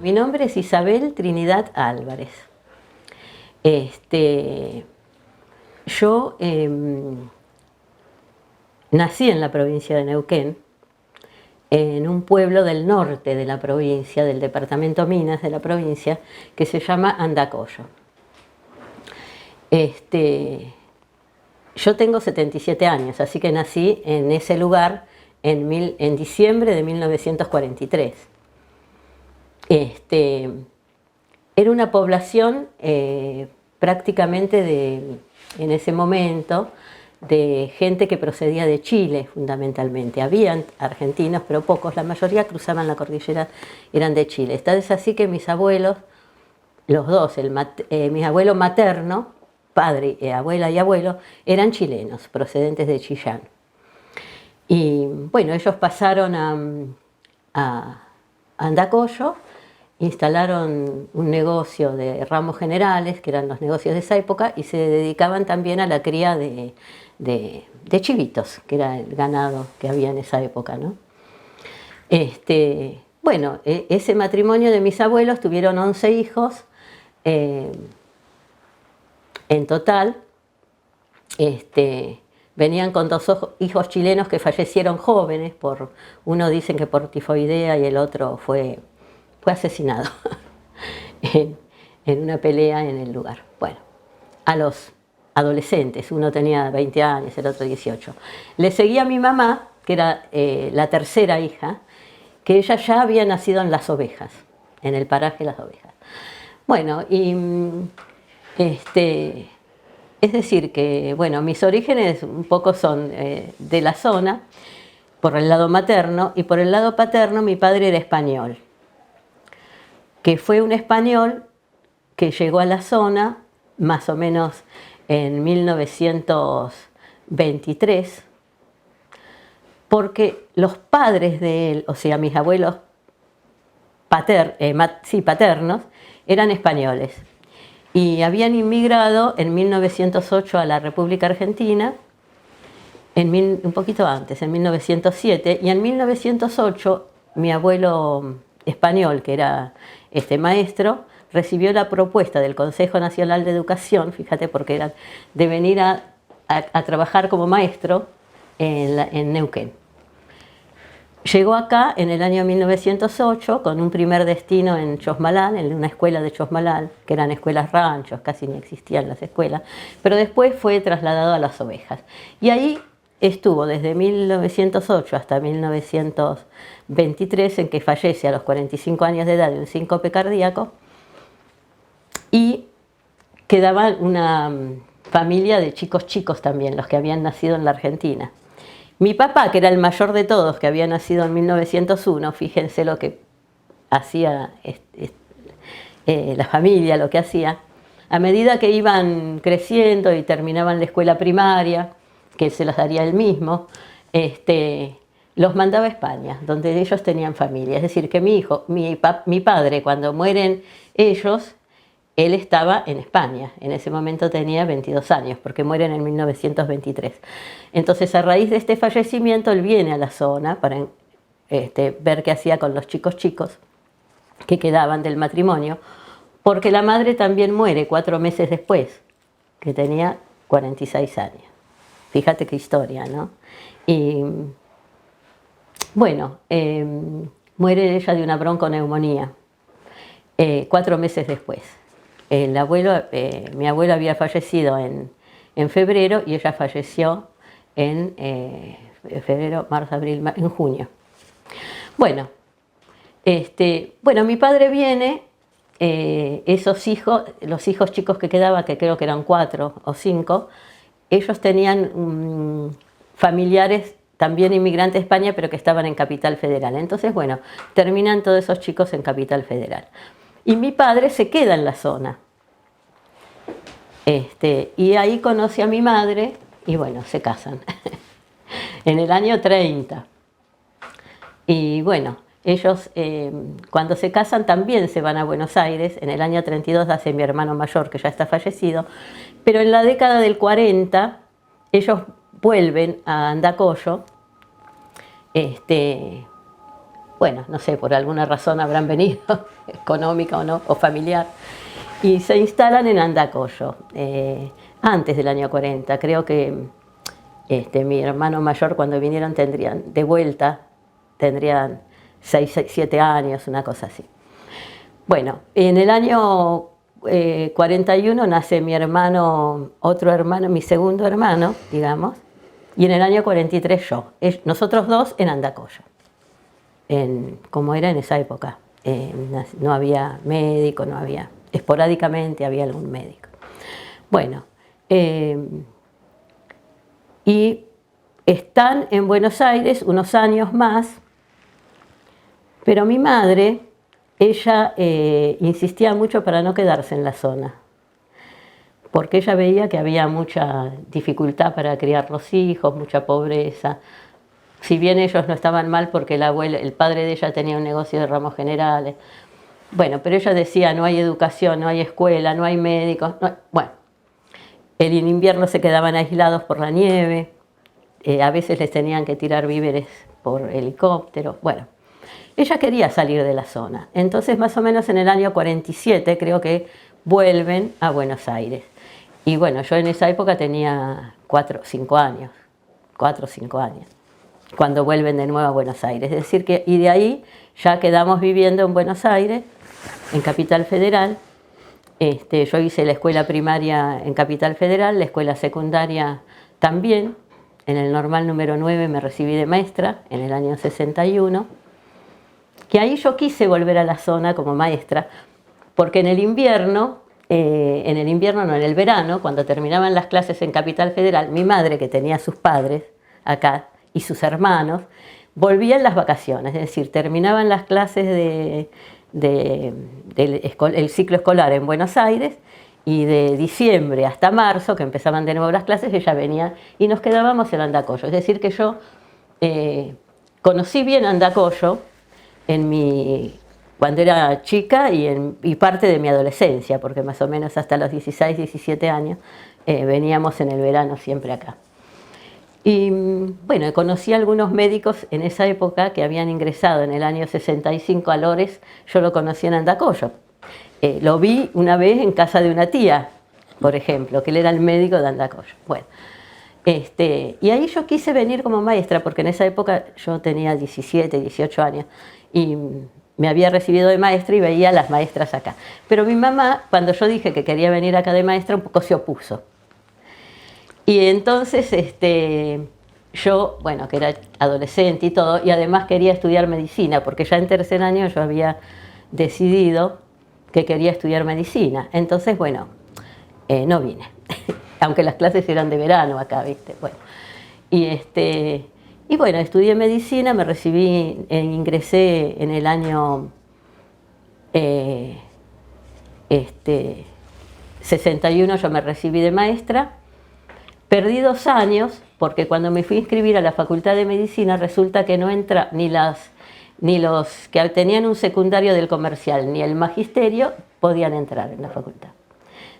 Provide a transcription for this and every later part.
mi nombre es Isabel Trinidad Álvarez. Yo nací en la provincia de Neuquén, en un pueblo del norte de la provincia, del departamento Minas de la provincia, que se llama Andacollo. Yo tengo 77 años, así que nací en ese lugar en diciembre de 1943. Era una población prácticamente en ese momento, de gente que procedía de Chile fundamentalmente. Habían argentinos, pero pocos, la mayoría cruzaban la cordillera, eran de Chile. Esta es así que mis abuelos, los dos, mi abuelo materno, padre, abuela y abuelo, eran chilenos, procedentes de Chillán. Y bueno, ellos pasaron a Andacollo, instalaron un negocio de ramos generales, que eran los negocios de esa época, y se dedicaban también a la cría de chivitos, que era el ganado que había en esa época, ¿no? Bueno, ese matrimonio de mis abuelos tuvieron 11 hijos en total. Venían con dos hijos chilenos que fallecieron jóvenes, uno dicen que por tifoidea y el otro fue asesinado en una pelea en el lugar. Bueno, a los adolescentes, uno tenía 20 años, el otro 18. Le seguía a mi mamá, que era la tercera hija, que ella ya había nacido en Las Ovejas, en el paraje Las Ovejas. Bueno, y es decir que, bueno, mis orígenes un poco son de la zona, por el lado materno, y por el lado paterno mi padre era español, que fue un español que llegó a la zona más o menos en 1923, porque los padres de él, o sea, mis abuelos paternos, eran españoles y habían inmigrado en 1908 a la República Argentina, un poquito antes, en 1907, y en 1908 mi abuelo español, que era maestro, recibió la propuesta del Consejo Nacional de Educación, fíjate, porque era de venir a trabajar como maestro en Neuquén. Llegó acá en el año 1908 con un primer destino en Chosmalal, en una escuela de Chosmalal, que eran escuelas ranchos, casi ni existían las escuelas, pero después fue trasladado a Las Ovejas. Y ahí estuvo desde 1908 hasta 1923, en que fallece a los 45 años de edad de un síncope cardíaco, y quedaba una familia de chicos también, los que habían nacido en la Argentina. Mi papá, que era el mayor de todos, que había nacido en 1901, fíjense lo que hacía la familia, lo que hacía, a medida que iban creciendo y terminaban la escuela primaria, que se las daría él mismo, los mandaba a España, donde ellos tenían familia. Es decir, que mi padre, cuando mueren ellos, él estaba en España, en ese momento tenía 22 años, porque mueren en 1923. Entonces, a raíz de este fallecimiento, él viene a la zona para ver qué hacía con los chicos que quedaban del matrimonio, porque la madre también muere 4 meses después, que tenía 46 años. Fíjate qué historia, ¿no? Y bueno, muere ella de una bronconeumonía 4 meses después. Mi abuelo había fallecido en febrero y ella falleció en febrero, marzo, abril, en junio. Bueno, mi padre viene, esos hijos, los hijos chicos que quedaban, que creo que eran 4 o 5, ellos tenían familiares también inmigrantes de España, pero que estaban en Capital Federal. Entonces, bueno, terminan todos esos chicos en Capital Federal. Y mi padre se queda en la zona. Y ahí conoce a mi madre y bueno, se casan. En el año 30. Y bueno, ellos cuando se casan también se van a Buenos Aires. En el año 32 nace mi hermano mayor, que ya está fallecido. Pero en la década del 40, ellos vuelven a Andacollo, bueno, no sé, por alguna razón habrán venido, económica o no, o familiar, y se instalan en Andacollo, antes del año 40. Creo que mi hermano mayor, cuando vinieron, tendrían, de vuelta, tendrían 6, 7 años, una cosa así. Bueno, en el año 41 nace mi hermano, otro hermano, mi segundo hermano, digamos, y en el año 43 yo. Nosotros dos en Andacollo, como era en esa época. No había médico, no había, esporádicamente había algún médico. Bueno, y están en Buenos Aires unos años más, pero mi madre, ella insistía mucho para no quedarse en la zona, porque ella veía que había mucha dificultad para criar los hijos, mucha pobreza. Si bien ellos no estaban mal porque el padre de ella tenía un negocio de ramos generales, bueno, pero ella decía, no hay educación, no hay escuela, no hay médicos, bueno, en invierno se quedaban aislados por la nieve, a veces les tenían que tirar víveres por helicóptero, bueno. Ella quería salir de la zona, entonces más o menos en el año 47 creo que vuelven a Buenos Aires. Y bueno, yo en esa época tenía 4 o 5 años, cuando vuelven de nuevo a Buenos Aires. Es decir que, y de ahí ya quedamos viviendo en Buenos Aires, en Capital Federal. Yo hice la escuela primaria en Capital Federal, la escuela secundaria también. En el normal número 9 me recibí de maestra en el año 61. Que ahí yo quise volver a la zona como maestra, porque en el invierno no, en el verano, cuando terminaban las clases en Capital Federal, mi madre, que tenía a sus padres acá y sus hermanos, volvían las vacaciones, es decir, terminaban las clases del ciclo escolar en Buenos Aires, y de diciembre hasta marzo, que empezaban de nuevo las clases, ella venía y nos quedábamos en Andacollo. Es decir que yo conocí bien Andacollo cuando era chica y parte de mi adolescencia, porque más o menos hasta los 16, 17 años veníamos en el verano siempre acá. Y bueno, conocí a algunos médicos en esa época que habían ingresado en el año 65 a Lores. Yo lo conocí en Andacollo. Lo vi una vez en casa de una tía, por ejemplo, que él era el médico de Andacollo. Bueno, y ahí yo quise venir como maestra, porque en esa época yo tenía 17, 18 años y me había recibido de maestra y veía a las maestras acá. Pero mi mamá, cuando yo dije que quería venir acá de maestra, un poco se opuso. Y entonces yo, bueno, que era adolescente y todo, y además quería estudiar medicina, porque ya en tercer año yo había decidido que quería estudiar medicina. Entonces, bueno, no vine, aunque las clases eran de verano acá, ¿viste? Bueno, y bueno, estudié medicina, me recibí, ingresé en el año 61, yo me recibí de maestra. Perdí 2 años porque cuando me fui a inscribir a la Facultad de Medicina resulta que no entra ni los que tenían un secundario del comercial ni el magisterio podían entrar en la facultad.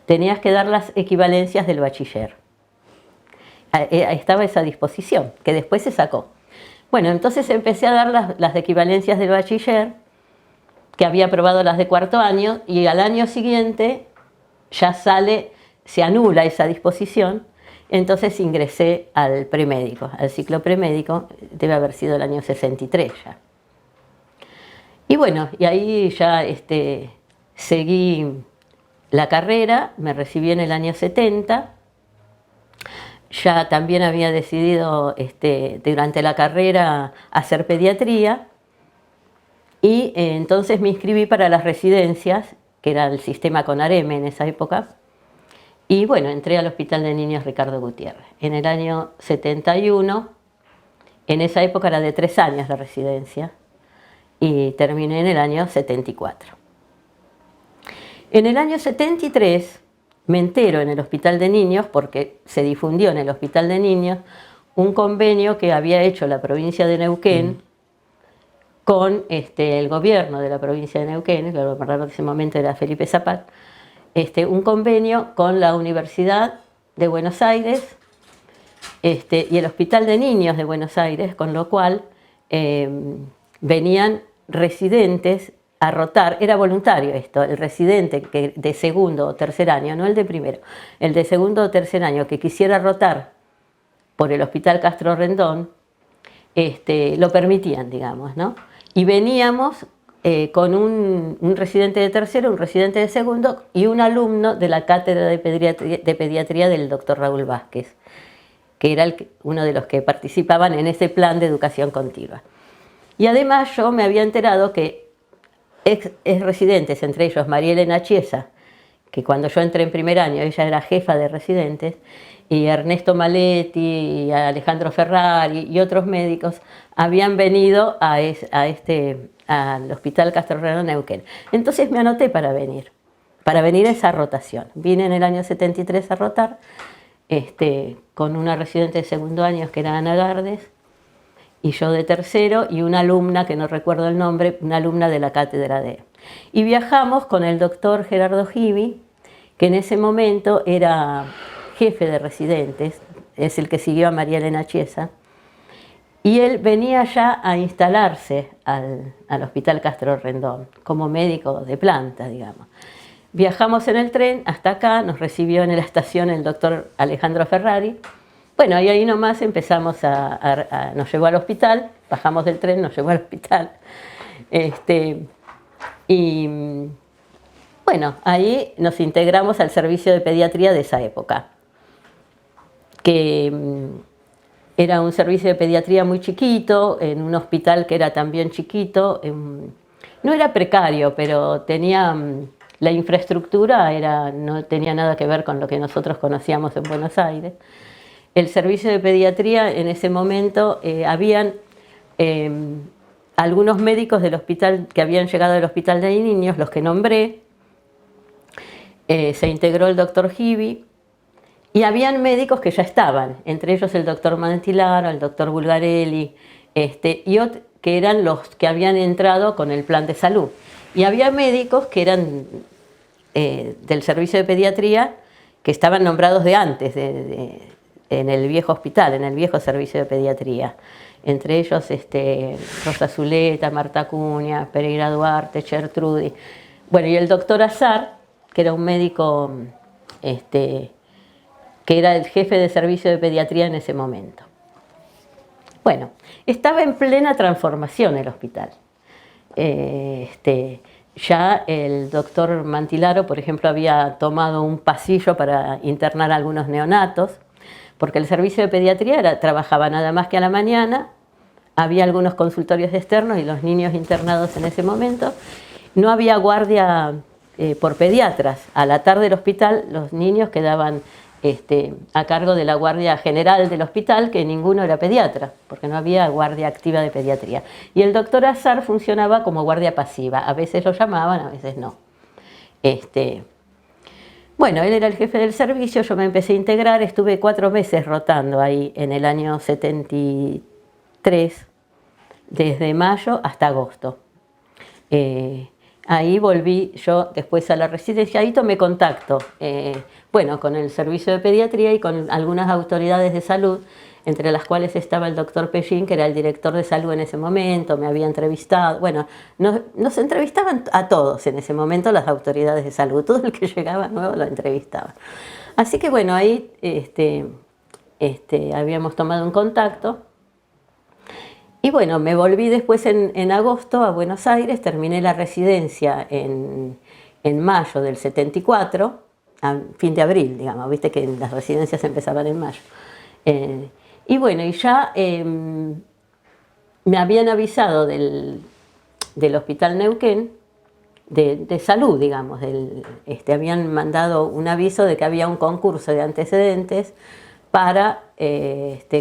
Tenías que dar las equivalencias del bachiller. Estaba esa disposición, que después se sacó. Bueno, entonces empecé a dar las equivalencias del bachiller, que había aprobado las de cuarto año, y al año siguiente ya se anula esa disposición. Entonces ingresé al premédico, al ciclo premédico, debe haber sido el año 63 ya. Y bueno, y ahí ya seguí la carrera, me recibí en el año 70. Ya también había decidido durante la carrera hacer pediatría y entonces me inscribí para las residencias, que era el sistema CONAREME en esa época. Y bueno, entré al Hospital de Niños Ricardo Gutiérrez en el año 71. En esa época era de 3 años la residencia y terminé en el año 74. En el año 73 me entero en el Hospital de Niños, porque se difundió en el Hospital de Niños un convenio que había hecho la provincia de Neuquén con el gobierno de la provincia de Neuquén, el gobernador de ese momento era Felipe Zapata, un convenio con la Universidad de Buenos Aires y el Hospital de Niños de Buenos Aires, con lo cual venían residentes a rotar, era voluntario esto, el residente que de segundo o tercer año, no el de primero, el de segundo o tercer año que quisiera rotar por el Hospital Castro Rendón, lo permitían, digamos, ¿no? Y veníamos con un residente de tercero, un residente de segundo y un alumno de la cátedra de pediatría del doctor Raúl Vázquez, que era uno de los que participaban en ese plan de educación continua. Y además yo me había enterado que ex residentes, entre ellos María Elena Chiesa, que cuando yo entré en primer año ella era jefa de residentes, y Ernesto Maletti, y Alejandro Ferrari y otros médicos habían venido al Hospital Castro Rendón Neuquén. Entonces me anoté para venir a esa rotación. Vine en el año 73 a rotar con una residente de segundo año que era Ana Gardes, y yo de tercero, y una alumna, que no recuerdo el nombre, una alumna de la cátedra de... Y viajamos con el doctor Gerardo Givi, que en ese momento era jefe de residentes, es el que siguió a María Elena Chiesa, y él venía ya a instalarse al Hospital Castro Rendón, como médico de planta, digamos. Viajamos en el tren hasta acá, nos recibió en la estación el doctor Alejandro Ferrari. Bueno, y ahí nomás empezamos nos llevó al hospital, bajamos del tren, nos llevó al hospital. Y bueno, ahí nos integramos al servicio de pediatría de esa época, que era un servicio de pediatría muy chiquito, en un hospital que era también chiquito. No era precario, pero tenía... La infraestructura no tenía nada que ver con lo que nosotros conocíamos en Buenos Aires. El servicio de pediatría en ese momento, habían algunos médicos del hospital que habían llegado del hospital de niños, los que nombré, se integró el doctor Givi, y habían médicos que ya estaban, entre ellos el doctor Mantilaro, el doctor Bulgarelli, que eran los que habían entrado con el plan de salud. Y había médicos que eran del servicio de pediatría, que estaban nombrados de antes, en el viejo hospital, en el viejo servicio de pediatría. Entre ellos Rosa Zuleta, Marta Acuña, Pereira Duarte, Gertrudis. Bueno, y el doctor Azar, que era un médico que era el jefe de servicio de pediatría en ese momento. Bueno, estaba en plena transformación el hospital. Ya el doctor Mantilaro, por ejemplo, había tomado un pasillo para internar a algunos neonatos, porque el servicio de pediatría trabajaba nada más que a la mañana, había algunos consultorios externos y los niños internados en ese momento. No había guardia por pediatras. A la tarde del hospital los niños quedaban a cargo de la guardia general del hospital, que ninguno era pediatra, porque no había guardia activa de pediatría. Y el doctor Azar funcionaba como guardia pasiva, a veces lo llamaban, a veces no. Bueno, él era el jefe del servicio, yo me empecé a integrar, estuve 4 meses rotando ahí en el año 73, desde mayo hasta agosto. Ahí volví yo después a la residencia, ahí tomé contacto, con el servicio de pediatría y con algunas autoridades de salud, entre las cuales estaba el doctor Pellín, que era el director de salud en ese momento, me había entrevistado. Bueno, nos entrevistaban a todos en ese momento las autoridades de salud, todo el que llegaba nuevo lo entrevistaban. Así que bueno, ahí habíamos tomado un contacto. Y bueno, me volví después en agosto a Buenos Aires, terminé la residencia en mayo del 74, a fin de abril, digamos, viste que las residencias empezaban en mayo. Y bueno, y ya me habían avisado del Hospital Neuquén, de salud, digamos, habían mandado un aviso de que había un concurso de antecedentes para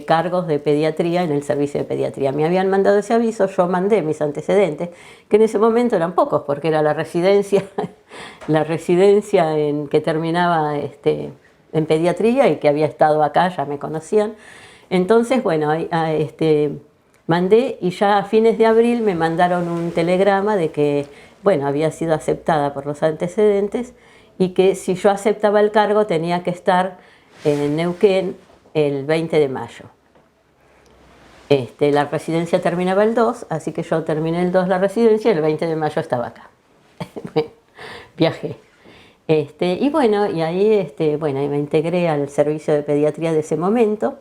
cargos de pediatría en el servicio de pediatría. Me habían mandado ese aviso, yo mandé mis antecedentes, que en ese momento eran pocos, porque era la residencia que terminaba en pediatría y que había estado acá, ya me conocían. Entonces, bueno, mandé, y ya a fines de abril me mandaron un telegrama de que, bueno, había sido aceptada por los antecedentes y que si yo aceptaba el cargo tenía que estar en Neuquén el 20 de mayo. La residencia terminaba el 2, así que yo terminé el 2 la residencia y el 20 de mayo estaba acá. Bueno, viajé. Y bueno, y ahí bueno, me integré al servicio de pediatría de ese momento,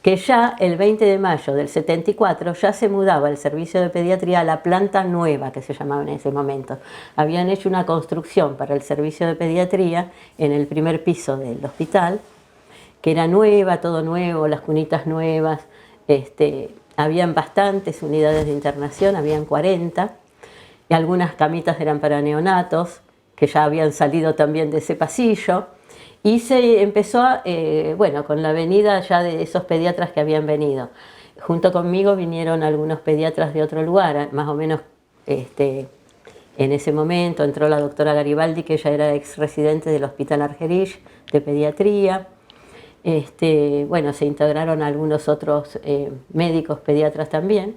que ya el 20 de mayo del 74 ya se mudaba el servicio de pediatría a la planta nueva, que se llamaba en ese momento. Habían hecho una construcción para el servicio de pediatría en el primer piso del hospital, que era nueva, todo nuevo, las cunitas nuevas. Habían bastantes unidades de internación, habían 40, y algunas camitas eran para neonatos, que ya habían salido también de ese pasillo, y se empezó, bueno, con la venida ya de esos pediatras que habían venido. Junto conmigo vinieron algunos pediatras de otro lugar, más o menos en ese momento entró la doctora Garibaldi, que ella era ex residente del Hospital Argerich de pediatría. Bueno, se integraron algunos otros médicos pediatras también.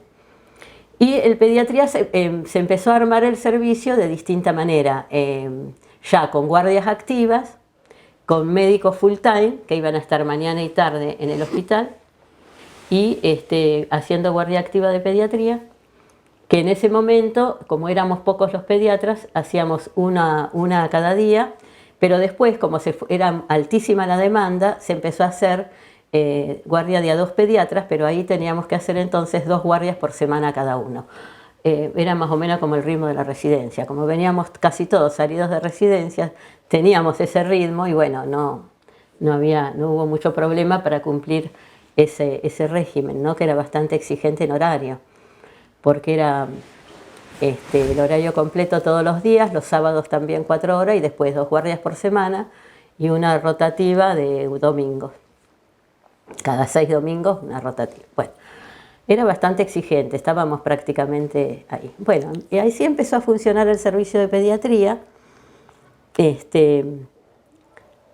Y el pediatría se empezó a armar el servicio de distinta manera, ya con guardias activas, con médicos full time, que iban a estar mañana y tarde en el hospital, y haciendo guardia activa de pediatría, que en ese momento, como éramos pocos los pediatras, hacíamos una cada día, pero después, como era altísima la demanda, se empezó a hacer guardia de a 2 pediatras, pero ahí teníamos que hacer entonces 2 guardias por semana cada uno. Era más o menos como el ritmo de la residencia. Como veníamos casi todos salidos de residencia, teníamos ese ritmo y bueno, no hubo mucho problema para cumplir ese régimen, ¿no? Que era bastante exigente en horario, porque era el horario completo todos los días, los sábados también 4 horas y después 2 guardias por semana y una rotativa de domingos. Cada 6 domingos una rotativa. Bueno, era bastante exigente, estábamos prácticamente ahí. Bueno, y ahí sí empezó a funcionar el servicio de pediatría.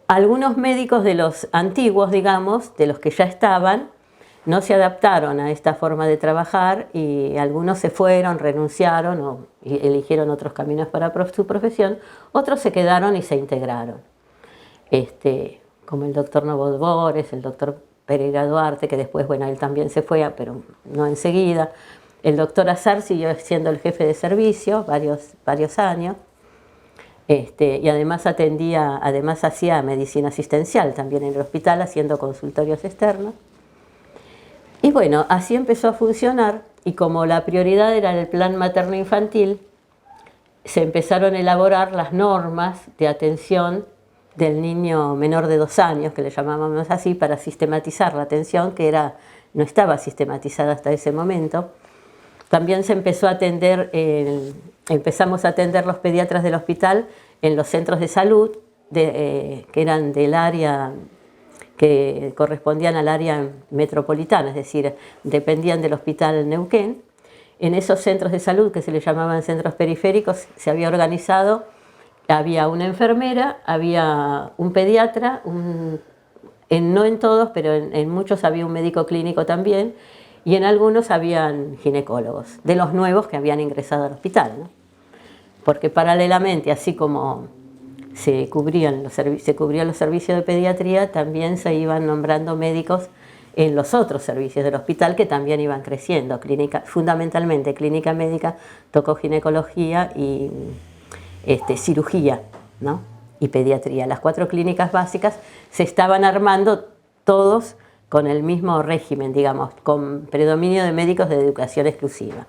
Algunos médicos de los antiguos, digamos, de los que ya estaban, no se adaptaron a esta forma de trabajar y algunos se fueron, renunciaron o eligieron otros caminos para su profesión, otros se quedaron y se integraron. Como el doctor Novodvores, el doctor Pereira Duarte, que después, bueno, él también se fue, pero no enseguida. El doctor Azar siguió siendo el jefe de servicio varios años. Y además hacía medicina asistencial también en el hospital, haciendo consultorios externos. Y bueno, así empezó a funcionar, y como la prioridad era el plan materno-infantil, se empezaron a elaborar las normas de atención del niño menor de 2 años, que le llamábamos así, para sistematizar la atención, que no estaba sistematizada hasta ese momento. También se empezó a atender, empezamos a atender los pediatras del hospital en los centros de salud, que eran del área, que correspondían al área metropolitana, es decir, dependían del hospital Neuquén. En esos centros de salud, que se les llamaban centros periféricos, se había organizado, había una enfermera, había un pediatra, no en todos, pero en muchos había un médico clínico también, y en algunos habían ginecólogos, de los nuevos que habían ingresado al hospital, ¿no? Porque paralelamente, así como se cubrían los servicios de pediatría, también se iban nombrando médicos en los otros servicios del hospital que también iban creciendo, fundamentalmente clínica médica, tocó ginecología y cirugía, ¿no? Y pediatría. Las 4 clínicas básicas se estaban armando todos con el mismo régimen, digamos, con predominio de médicos de educación exclusiva.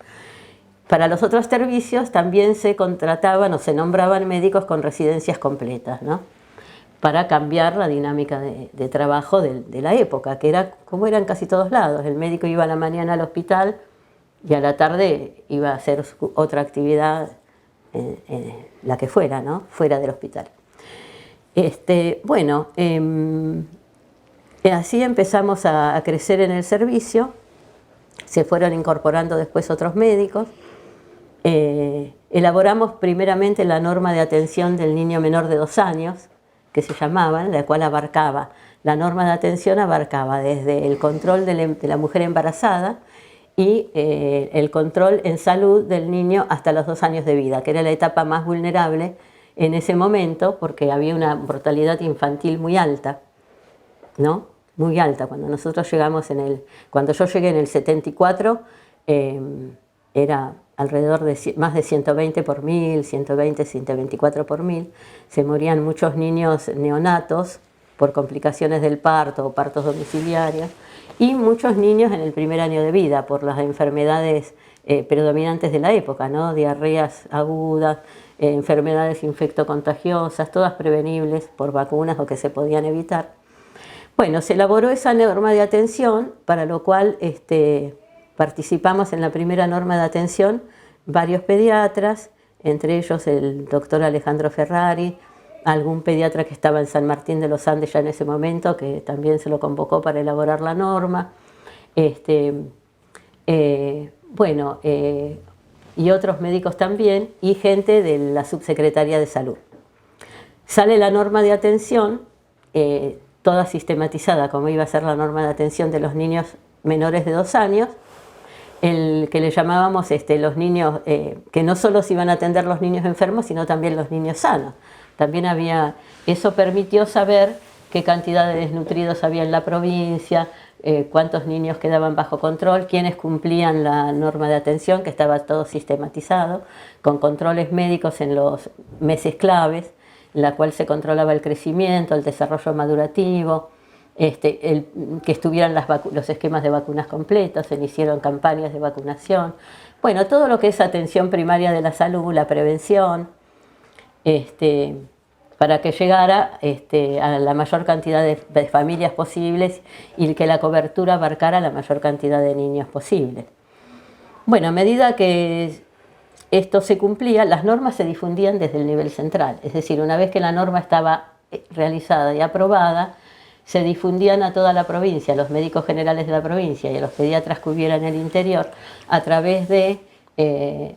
Para los otros servicios también se contrataban o se nombraban médicos con residencias completas, ¿no? Para cambiar la dinámica de trabajo de la época, que era como era en casi todos lados. El médico iba a la mañana al hospital y a la tarde iba a hacer otra actividad, la que fuera, ¿no? Fuera del hospital. Bueno, así empezamos a crecer en el servicio, se fueron incorporando después otros médicos. Elaboramos primeramente la norma de atención del niño menor de 2 años, que se llamaba, la cual abarcaba, la norma de atención abarcaba desde el control de la mujer embarazada y el control en salud del niño hasta los 2 años de vida, que era la etapa más vulnerable en ese momento porque había una mortalidad infantil muy alta, ¿no? muy alta. Cuando nosotros llegamos cuando yo llegué en el 74, era alrededor de más de 120 por 1000, 120, 124 por 1000. Se morían muchos niños neonatos por complicaciones del parto o partos domiciliarios, y muchos niños en el primer año de vida por las enfermedades predominantes de la época, ¿no? Diarreas agudas, enfermedades infectocontagiosas, todas prevenibles por vacunas o que se podían evitar. Bueno, se elaboró esa norma de atención, para lo cual participamos en la primera norma de atención varios pediatras, entre ellos el doctor Alejandro Ferrari, algún pediatra que estaba en San Martín de los Andes ya en ese momento, que también se lo convocó para elaborar la norma. Y otros médicos también, y gente de la Subsecretaría de Salud. Sale la norma de atención, toda sistematizada, como iba a ser la norma de atención de los niños menores de 2 años, el que le llamábamos los niños, que no solo se iban a atender los niños enfermos, sino también los niños sanos. También eso permitió saber qué cantidad de desnutridos había en la provincia, cuántos niños quedaban bajo control, quiénes cumplían la norma de atención, que estaba todo sistematizado, con controles médicos en los meses claves, en la cual se controlaba el crecimiento, el desarrollo madurativo, que estuvieran los esquemas de vacunas completos, se hicieron campañas de vacunación. Bueno, todo lo que es atención primaria de la salud, la prevención, para que llegara a la mayor cantidad de familias posibles y que la cobertura abarcara la mayor cantidad de niños posibles. Bueno, a medida que esto se cumplía, las normas se difundían desde el nivel central, es decir, una vez que la norma estaba realizada y aprobada, se difundían a toda la provincia, a los médicos generales de la provincia y a los pediatras que hubiera en el interior, a través de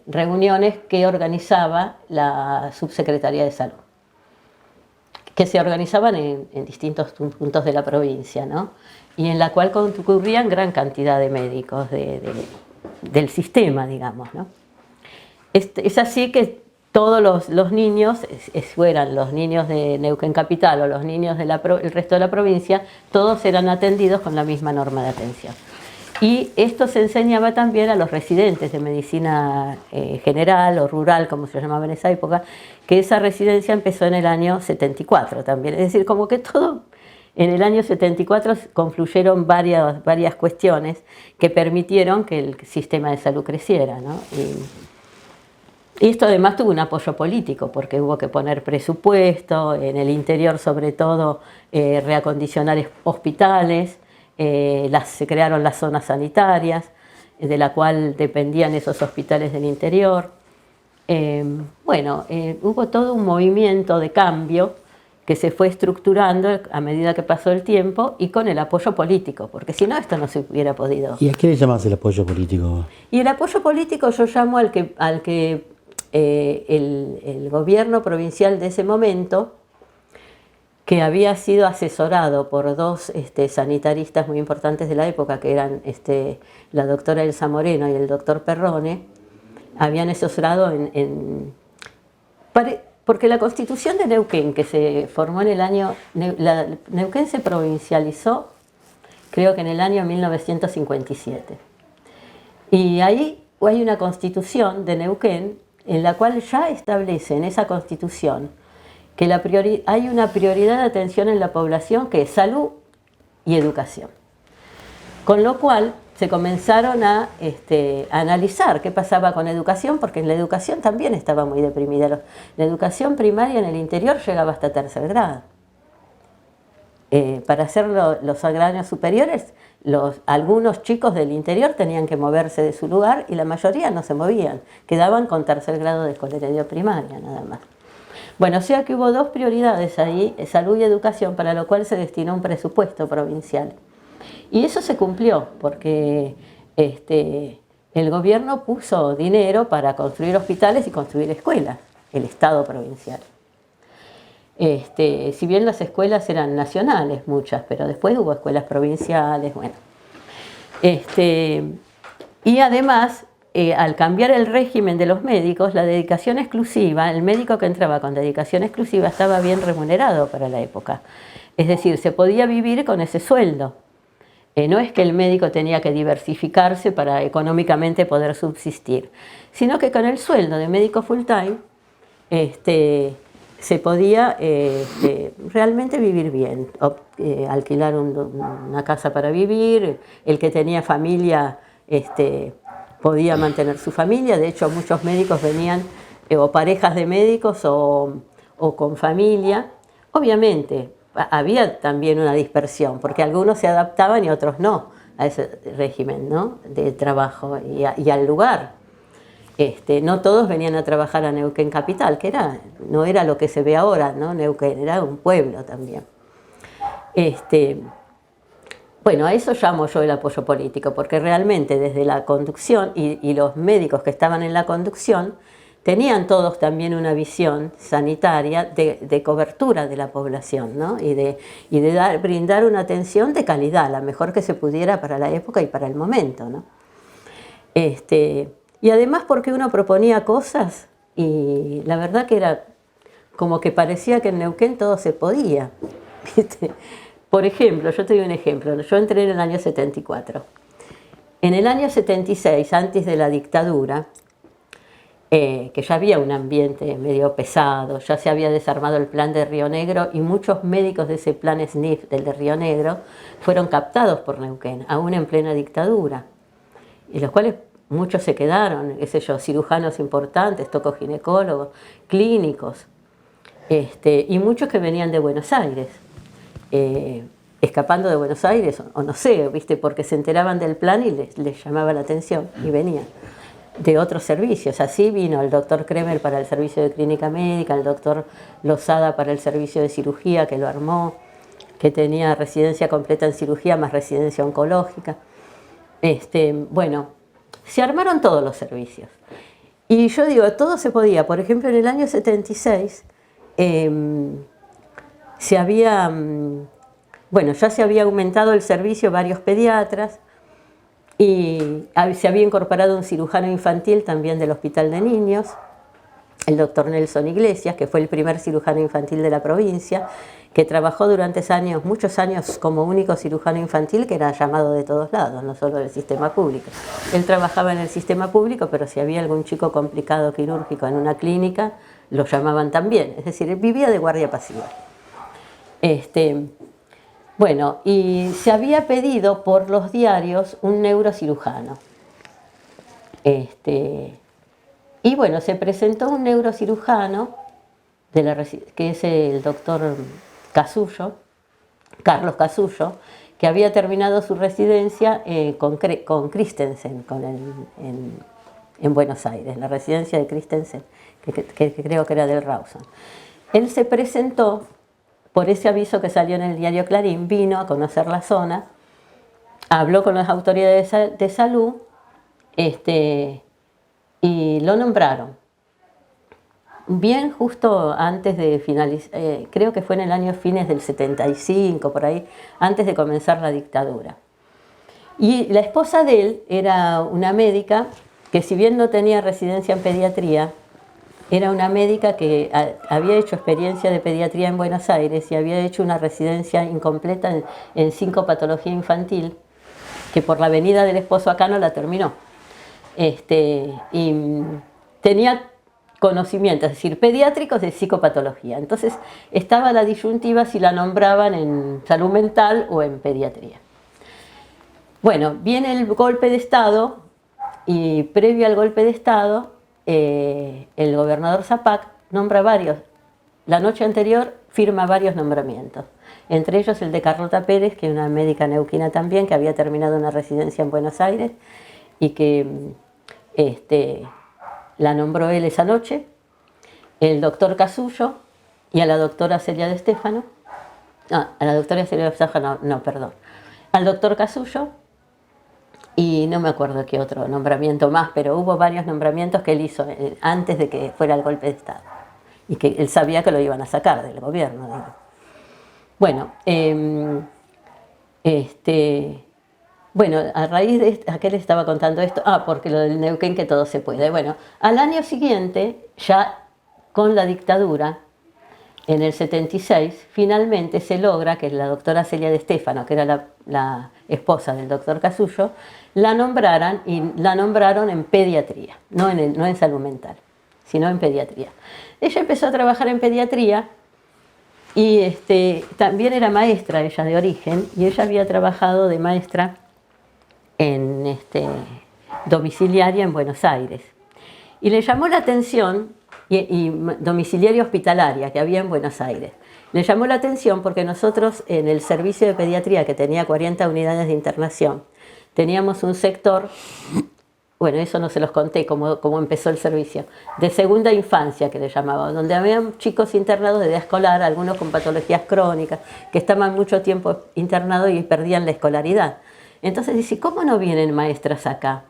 reuniones que organizaba la Subsecretaría de Salud, que se organizaban en distintos puntos de la provincia, ¿no? Y en la cual concurrían gran cantidad de médicos del sistema, digamos, ¿no? Es así que todos los niños, fueran los niños de Neuquén Capital o los niños del resto de la provincia, todos eran atendidos con la misma norma de atención. Y esto se enseñaba también a los residentes de medicina general o rural, como se llamaba en esa época, que esa residencia empezó en el año 74 también. Es decir, como que todo en el año 74 confluyeron varias cuestiones que permitieron que el sistema de salud creciera, ¿no? Y esto además tuvo un apoyo político, porque hubo que poner presupuesto, en el interior sobre todo reacondicionar hospitales, se crearon las zonas sanitarias, de la cual dependían esos hospitales del interior. Hubo todo un movimiento de cambio que se fue estructurando a medida que pasó el tiempo y con el apoyo político, porque si no esto no se hubiera podido. ¿Y a qué le llamas el apoyo político? Y el apoyo político yo llamo al que el gobierno provincial de ese momento, que había sido asesorado por dos sanitaristas muy importantes de la época, que eran la doctora Elsa Moreno y el doctor Perrone, habían asesorado porque la Constitución de Neuquén, que se formó en el año... Neuquén se provincializó, creo que en el año 1957. Y ahí hay una Constitución de Neuquén en la cual ya establece en esa Constitución que hay una prioridad de atención en la población, que es salud y educación. Con lo cual se comenzaron a analizar qué pasaba con educación, porque en la educación también estaba muy deprimida. La educación primaria en el interior llegaba hasta 3er grado. Para hacer los años superiores, algunos chicos del interior tenían que moverse de su lugar y la mayoría no se movían, quedaban con 3er grado de escolaridad primaria nada más. Bueno, o sea que hubo dos prioridades ahí, salud y educación, para lo cual se destinó un presupuesto provincial. Y eso se cumplió, porque el gobierno puso dinero para construir hospitales y construir escuelas, el Estado provincial. Si bien las escuelas eran nacionales, muchas, pero después hubo escuelas provinciales, bueno. Y además al cambiar el régimen de los médicos, la dedicación exclusiva, el médico que entraba con dedicación exclusiva estaba bien remunerado para la época. Es decir, se podía vivir con ese sueldo. No es que el médico tenía que diversificarse para económicamente poder subsistir, sino que con el sueldo de médico full time se podía realmente vivir bien, alquilar una casa para vivir, el que tenía familia podía mantener su familia. De hecho, muchos médicos venían o parejas de médicos o con familia. Obviamente había también una dispersión, porque algunos se adaptaban y otros no a ese régimen, ¿no?, de trabajo y al lugar. No todos venían a trabajar a Neuquén Capital, que no era lo que se ve ahora, ¿no? Neuquén era un pueblo también. Bueno, a eso llamo yo el apoyo político, porque realmente desde la conducción y los médicos que estaban en la conducción tenían todos también una visión sanitaria de cobertura de la población, ¿no? y de brindar una atención de calidad, la mejor que se pudiera para la época y para el momento, ¿no? Y además porque uno proponía cosas y la verdad que era como que parecía que en Neuquén todo se podía, ¿viste? Por ejemplo, yo te doy un ejemplo, yo entré en el año 74. En el año 76, antes de la dictadura, que ya había un ambiente medio pesado, ya se había desarmado el plan de Río Negro y muchos médicos de ese plan SNIF, del de Río Negro, fueron captados por Neuquén, aún en plena dictadura, y los cuales muchos se quedaron, qué sé yo, cirujanos importantes, tocoginecólogos, clínicos, y muchos que venían de Buenos Aires, escapando de Buenos Aires, o no sé, ¿viste?, porque se enteraban del plan y les llamaba la atención y venían de otros servicios. Así vino el doctor Kremer para el servicio de clínica médica, el doctor Lozada para el servicio de cirugía, que lo armó, que tenía residencia completa en cirugía más residencia oncológica. Bueno, se armaron todos los servicios. Y yo digo, todo se podía. Por ejemplo, en el año 76 bueno, ya se había aumentado el servicio, varios pediatras, y se había incorporado un cirujano infantil también del Hospital de Niños, el doctor Nelson Iglesias, que fue el primer cirujano infantil de la provincia, que trabajó durante muchos años como único cirujano infantil, que era llamado de todos lados, no solo del sistema público. Él trabajaba en el sistema público, pero si había algún chico complicado quirúrgico en una clínica, lo llamaban también. Es decir, él vivía de guardia pasiva. Bueno, y se había pedido por los diarios un neurocirujano. Y bueno, se presentó un neurocirujano, que es el doctor Carlos Casullo, que había terminado su residencia con Christensen, en Buenos Aires, la residencia de Christensen, que creo que era del Rawson. Él se presentó por ese aviso que salió en el diario Clarín, vino a conocer la zona, habló con las autoridades de salud y lo nombraron. Bien justo antes de finalizar, creo que fue en el año fines del 75, por ahí, antes de comenzar la dictadura. Y la esposa de él era una médica que, si bien no tenía residencia en pediatría, era una médica que había hecho experiencia de pediatría en Buenos Aires y había hecho una residencia incompleta en psicopatología infantil, que por la venida del esposo acá no la terminó. Y tenía conocimientos, es decir, pediátricos de psicopatología. Entonces estaba la disyuntiva si la nombraban en salud mental o en pediatría. Bueno, viene el golpe de Estado y previo al golpe de Estado el gobernador Zapac nombra varios. La noche anterior firma varios nombramientos, entre ellos el de Carlota Pérez, que es una médica neuquina también, que había terminado una residencia en Buenos Aires y que la nombró él esa noche, el doctor Casullo y a la doctora Celia de Stefano, a la doctora Celia de Stefano, no, perdón, al doctor Casullo, y no me acuerdo qué otro nombramiento más, pero hubo varios nombramientos que él hizo antes de que fuera el golpe de Estado, y que él sabía que lo iban a sacar del gobierno, digo. Bueno, Bueno, a raíz de ¿a qué le estaba contando esto? Porque lo del Neuquén, que todo se puede. Bueno, al año siguiente, ya con la dictadura, en el 76, finalmente se logra que la doctora Celia de Stefano, que era la esposa del doctor Casullo, la nombraran, y la nombraron en pediatría, no en salud mental, sino en pediatría. Ella empezó a trabajar en pediatría y también era maestra ella de origen, y ella había trabajado de maestra en domiciliaria en Buenos Aires. Y le llamó la atención, y domiciliaria hospitalaria que había en Buenos Aires. Le llamó la atención porque nosotros en el servicio de pediatría, que tenía 40 unidades de internación, teníamos un sector, bueno, eso no se los conté cómo empezó el servicio, de segunda infancia, que le llamaban, donde había chicos internados de edad escolar, algunos con patologías crónicas, que estaban mucho tiempo internados y perdían la escolaridad. Entonces dice, ¿cómo no vienen maestras acá?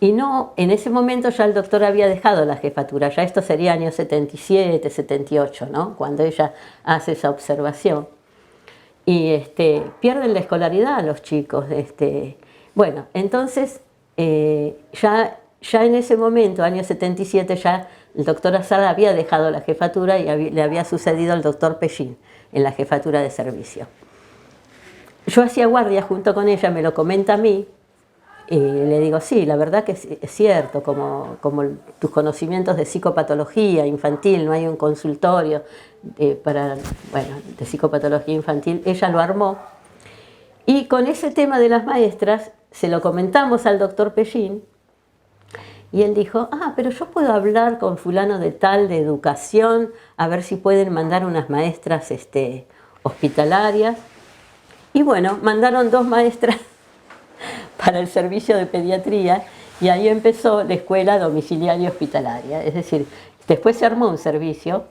Y no, en ese momento ya el doctor había dejado la jefatura, ya esto sería años 77, 78, ¿no? Cuando ella hace esa observación. Y pierden la escolaridad los chicos. Bueno, entonces, ya en ese momento, año 77, ya el doctor Azar había dejado la jefatura y le había sucedido al doctor Pellín en la jefatura de servicio. Yo hacía guardia junto con ella, me lo comenta a mí, y le digo, sí, la verdad que es cierto, como tus conocimientos de psicopatología infantil, no hay un consultorio de psicopatología infantil, ella lo armó. Y con ese tema de las maestras, se lo comentamos al doctor Pellín, y él dijo, pero yo puedo hablar con fulano de tal, de educación, a ver si pueden mandar unas maestras hospitalarias. Y bueno, mandaron 2 maestras para el servicio de pediatría, y ahí empezó la escuela domiciliaria hospitalaria. Es decir, después se armó un servicio,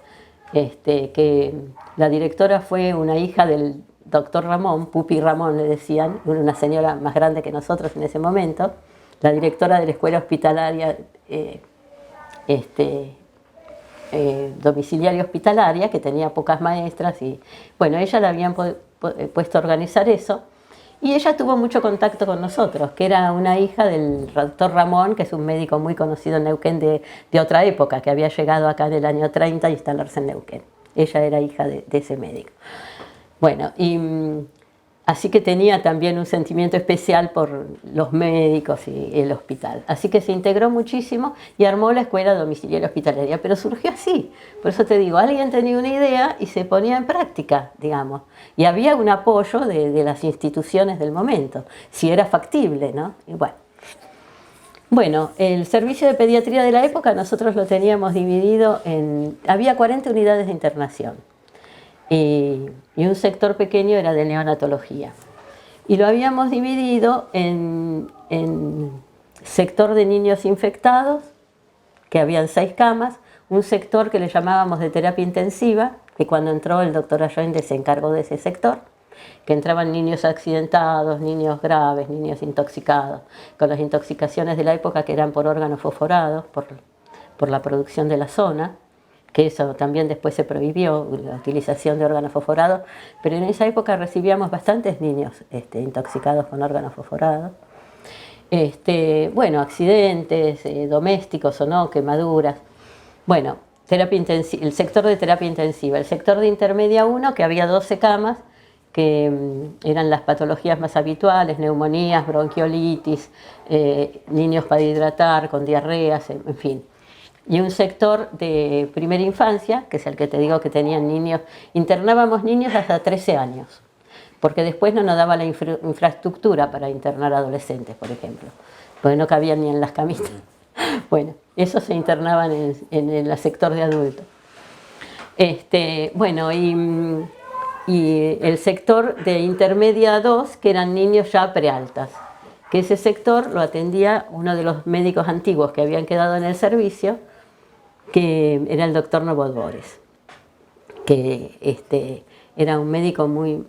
que la directora fue una hija del doctor Ramón, Pupi Ramón le decían, una señora más grande que nosotros en ese momento, la directora de la escuela hospitalaria, domiciliaria hospitalaria, que tenía pocas maestras, y bueno, ella la habían puesto a organizar eso. Y ella tuvo mucho contacto con nosotros, que era una hija del doctor Ramón, que es un médico muy conocido en Neuquén de otra época, que había llegado acá en el año 30 a instalarse en Neuquén. Ella era hija de ese médico. Bueno, y así que tenía también un sentimiento especial por los médicos y el hospital. Así que se integró muchísimo y armó la escuela domiciliaria hospitalaria, pero surgió así. Por eso te digo, alguien tenía una idea y se ponía en práctica, digamos. Y había un apoyo de las instituciones del momento, si era factible, ¿no? Y bueno, el servicio de pediatría de la época nosotros lo teníamos dividido había 40 unidades de internación. Y un sector pequeño era de neonatología. Y lo habíamos dividido en sector de niños infectados, que habían 6 camas, un sector que le llamábamos de terapia intensiva, que cuando entró el doctor Allende se encargó de ese sector, que entraban niños accidentados, niños graves, niños intoxicados, con las intoxicaciones de la época que eran por órganos fosforados, por la producción de la zona, que eso también después se prohibió, la utilización de órganos fosforados, pero en esa época recibíamos bastantes niños intoxicados con órganos fosforados. Bueno, accidentes domésticos o no, quemaduras. Bueno, terapia intensiva, el sector de terapia intensiva, el sector de intermedia 1, que había 12 camas, que eran las patologías más habituales, neumonías, bronquiolitis, niños para hidratar, con diarreas, en fin. Y un sector de primera infancia, que es el que te digo que tenían niños, internábamos niños hasta 13 años, porque después no nos daba la infraestructura para internar adolescentes, por ejemplo, porque no cabían ni en las camitas. Bueno, esos se internaban en el sector de adultos. Bueno, y el sector de intermedia 2, que eran niños ya prealtas, que ese sector lo atendía uno de los médicos antiguos que habían quedado en el servicio, que era el doctor Novodvores, que era un médico muy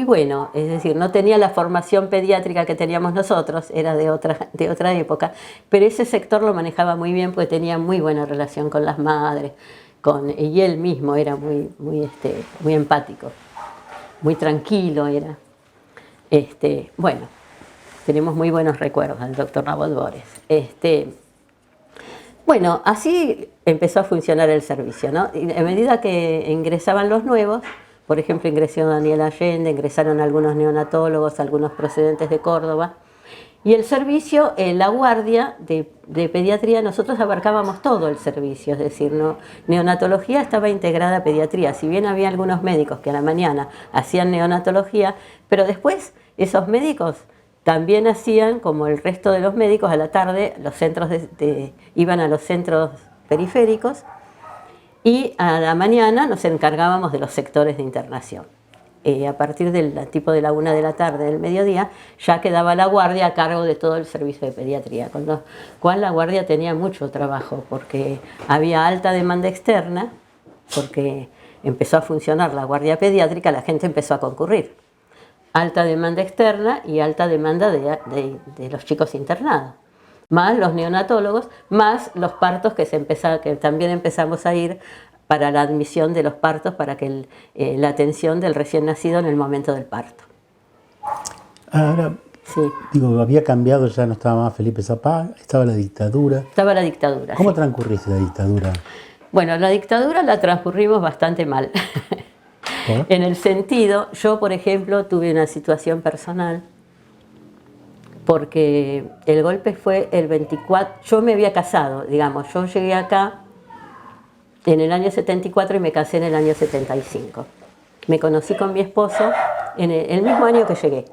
bueno, es decir, no tenía la formación pediátrica que teníamos nosotros, era de otra época, pero ese sector lo manejaba muy bien porque tenía muy buena relación con las madres, y él mismo era muy empático, muy tranquilo era. Bueno, tenemos muy buenos recuerdos del doctor Nabot Bores. Bueno, así empezó a funcionar el servicio, ¿no? Y a medida que ingresaban los nuevos, por ejemplo, ingresó Daniel Allende, ingresaron algunos neonatólogos, algunos procedentes de Córdoba, y el servicio, la guardia de pediatría, nosotros abarcábamos todo el servicio, es decir, ¿no? Neonatología estaba integrada a pediatría, si bien había algunos médicos que a la mañana hacían neonatología, pero después esos médicos también hacían, como el resto de los médicos, a la tarde los centros iban a los centros periféricos y a la mañana nos encargábamos de los sectores de internación. A partir del tipo de la 1 de la tarde, del mediodía, ya quedaba la guardia a cargo de todo el servicio de pediatría, con lo cual la guardia tenía mucho trabajo porque había alta demanda externa, porque empezó a funcionar la guardia pediátrica, la gente empezó a concurrir. Alta demanda externa y alta demanda de los chicos internados, más los neonatólogos, más los partos que también empezamos a ir para la admisión de los partos, para que la atención del recién nacido en el momento del parto. Ahora, sí. Digo, había cambiado, ya no estaba más Felipe Zapá, estaba la dictadura. Estaba la dictadura. ¿Cómo sí. transcurriste la dictadura? Bueno, la dictadura la transcurrimos bastante mal. ¿Por? En el sentido, yo por ejemplo tuve una situación personal, porque el golpe fue el 24, yo me había casado, digamos, yo llegué acá en el año 74 y me casé en el año 75. Me conocí con mi esposo en el mismo año que llegué.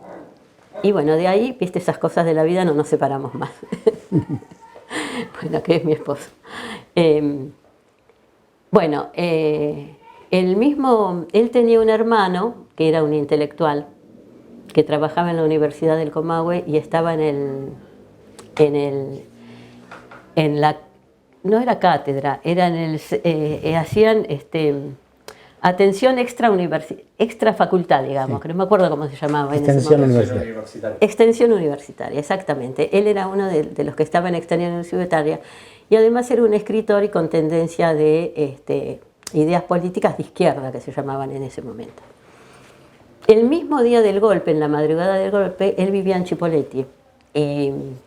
Y bueno, de ahí, viste, esas cosas de la vida, no nos separamos más. Bueno, que es mi esposo. Bueno, él tenía un hermano que era un intelectual que trabajaba en la Universidad del Comahue y estaba no era cátedra, era hacían atención extra facultad, digamos, sí. Que no me acuerdo cómo se llamaba. Extensión universitaria. Extensión universitaria, exactamente. Él era uno de los que estaba en extensión universitaria y además era un escritor y con tendencia de ideas políticas de izquierda, que se llamaban en ese momento. El mismo día del golpe, en la madrugada del golpe, él vivía en Chipoleti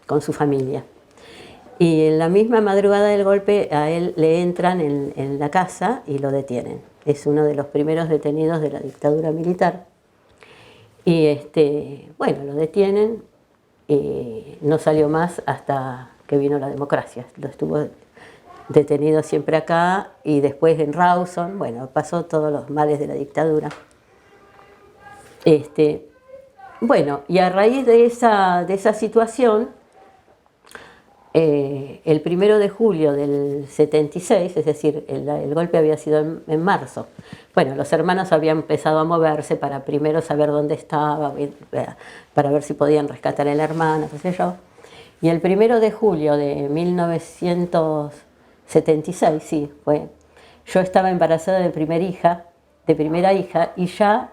con su familia. Y en la misma madrugada del golpe a él le entran en la casa y lo detienen. Es uno de los primeros detenidos de la dictadura militar. Y bueno, lo detienen y no salió más hasta que vino la democracia. Lo estuvo detenido siempre acá y después en Rawson. Bueno, pasó todos los males de la dictadura. Bueno, y a raíz de esa situación, el 1 de julio del 76, es decir, el golpe había sido en marzo. Bueno, los hermanos habían empezado a moverse para primero saber dónde estaba, para ver si podían rescatar a la hermana, qué sé yo. Y el 1 de julio de 1976, sí, yo estaba embarazada de primera hija, y ya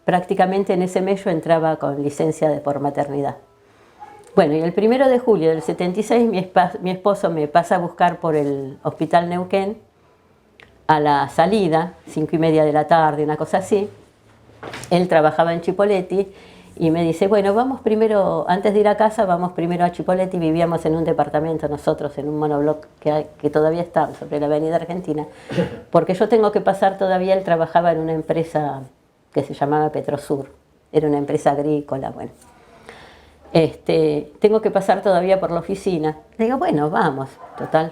prácticamente en ese mes yo entraba con licencia por maternidad. Bueno, y el 1 de julio del 76 mi esposo me pasa a buscar por el Hospital Neuquén a la salida, 5:30 de la tarde, una cosa así. Él trabajaba en Chipoleti y me dice, bueno, vamos primero, antes de ir a casa, vamos primero a Chipoleti. Vivíamos en un departamento nosotros, en un monobloc que todavía está sobre la Avenida Argentina, porque yo tengo que pasar todavía, él trabajaba en una empresa que se llamaba Petrosur, era una empresa agrícola, bueno. Tengo que pasar todavía por la oficina. Le digo, bueno, vamos, total,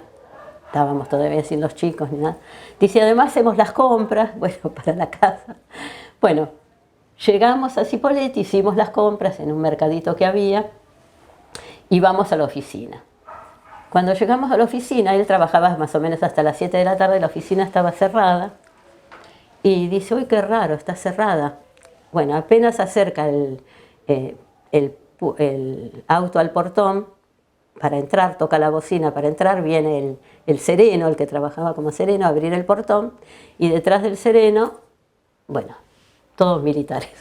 estábamos todavía sin los chicos ni nada. Dice, además hacemos las compras, bueno, para la casa. Bueno, llegamos a Chipoleti, hicimos las compras en un mercadito que había y vamos a la oficina. Cuando llegamos a la oficina, él trabajaba más o menos hasta las 7 de la tarde, la oficina estaba cerrada y dice, uy, qué raro, está cerrada. Bueno, apenas acerca el auto al portón para entrar, toca la bocina para entrar, viene el sereno, el que trabajaba como sereno, a abrir el portón y detrás del sereno, bueno, todos militares.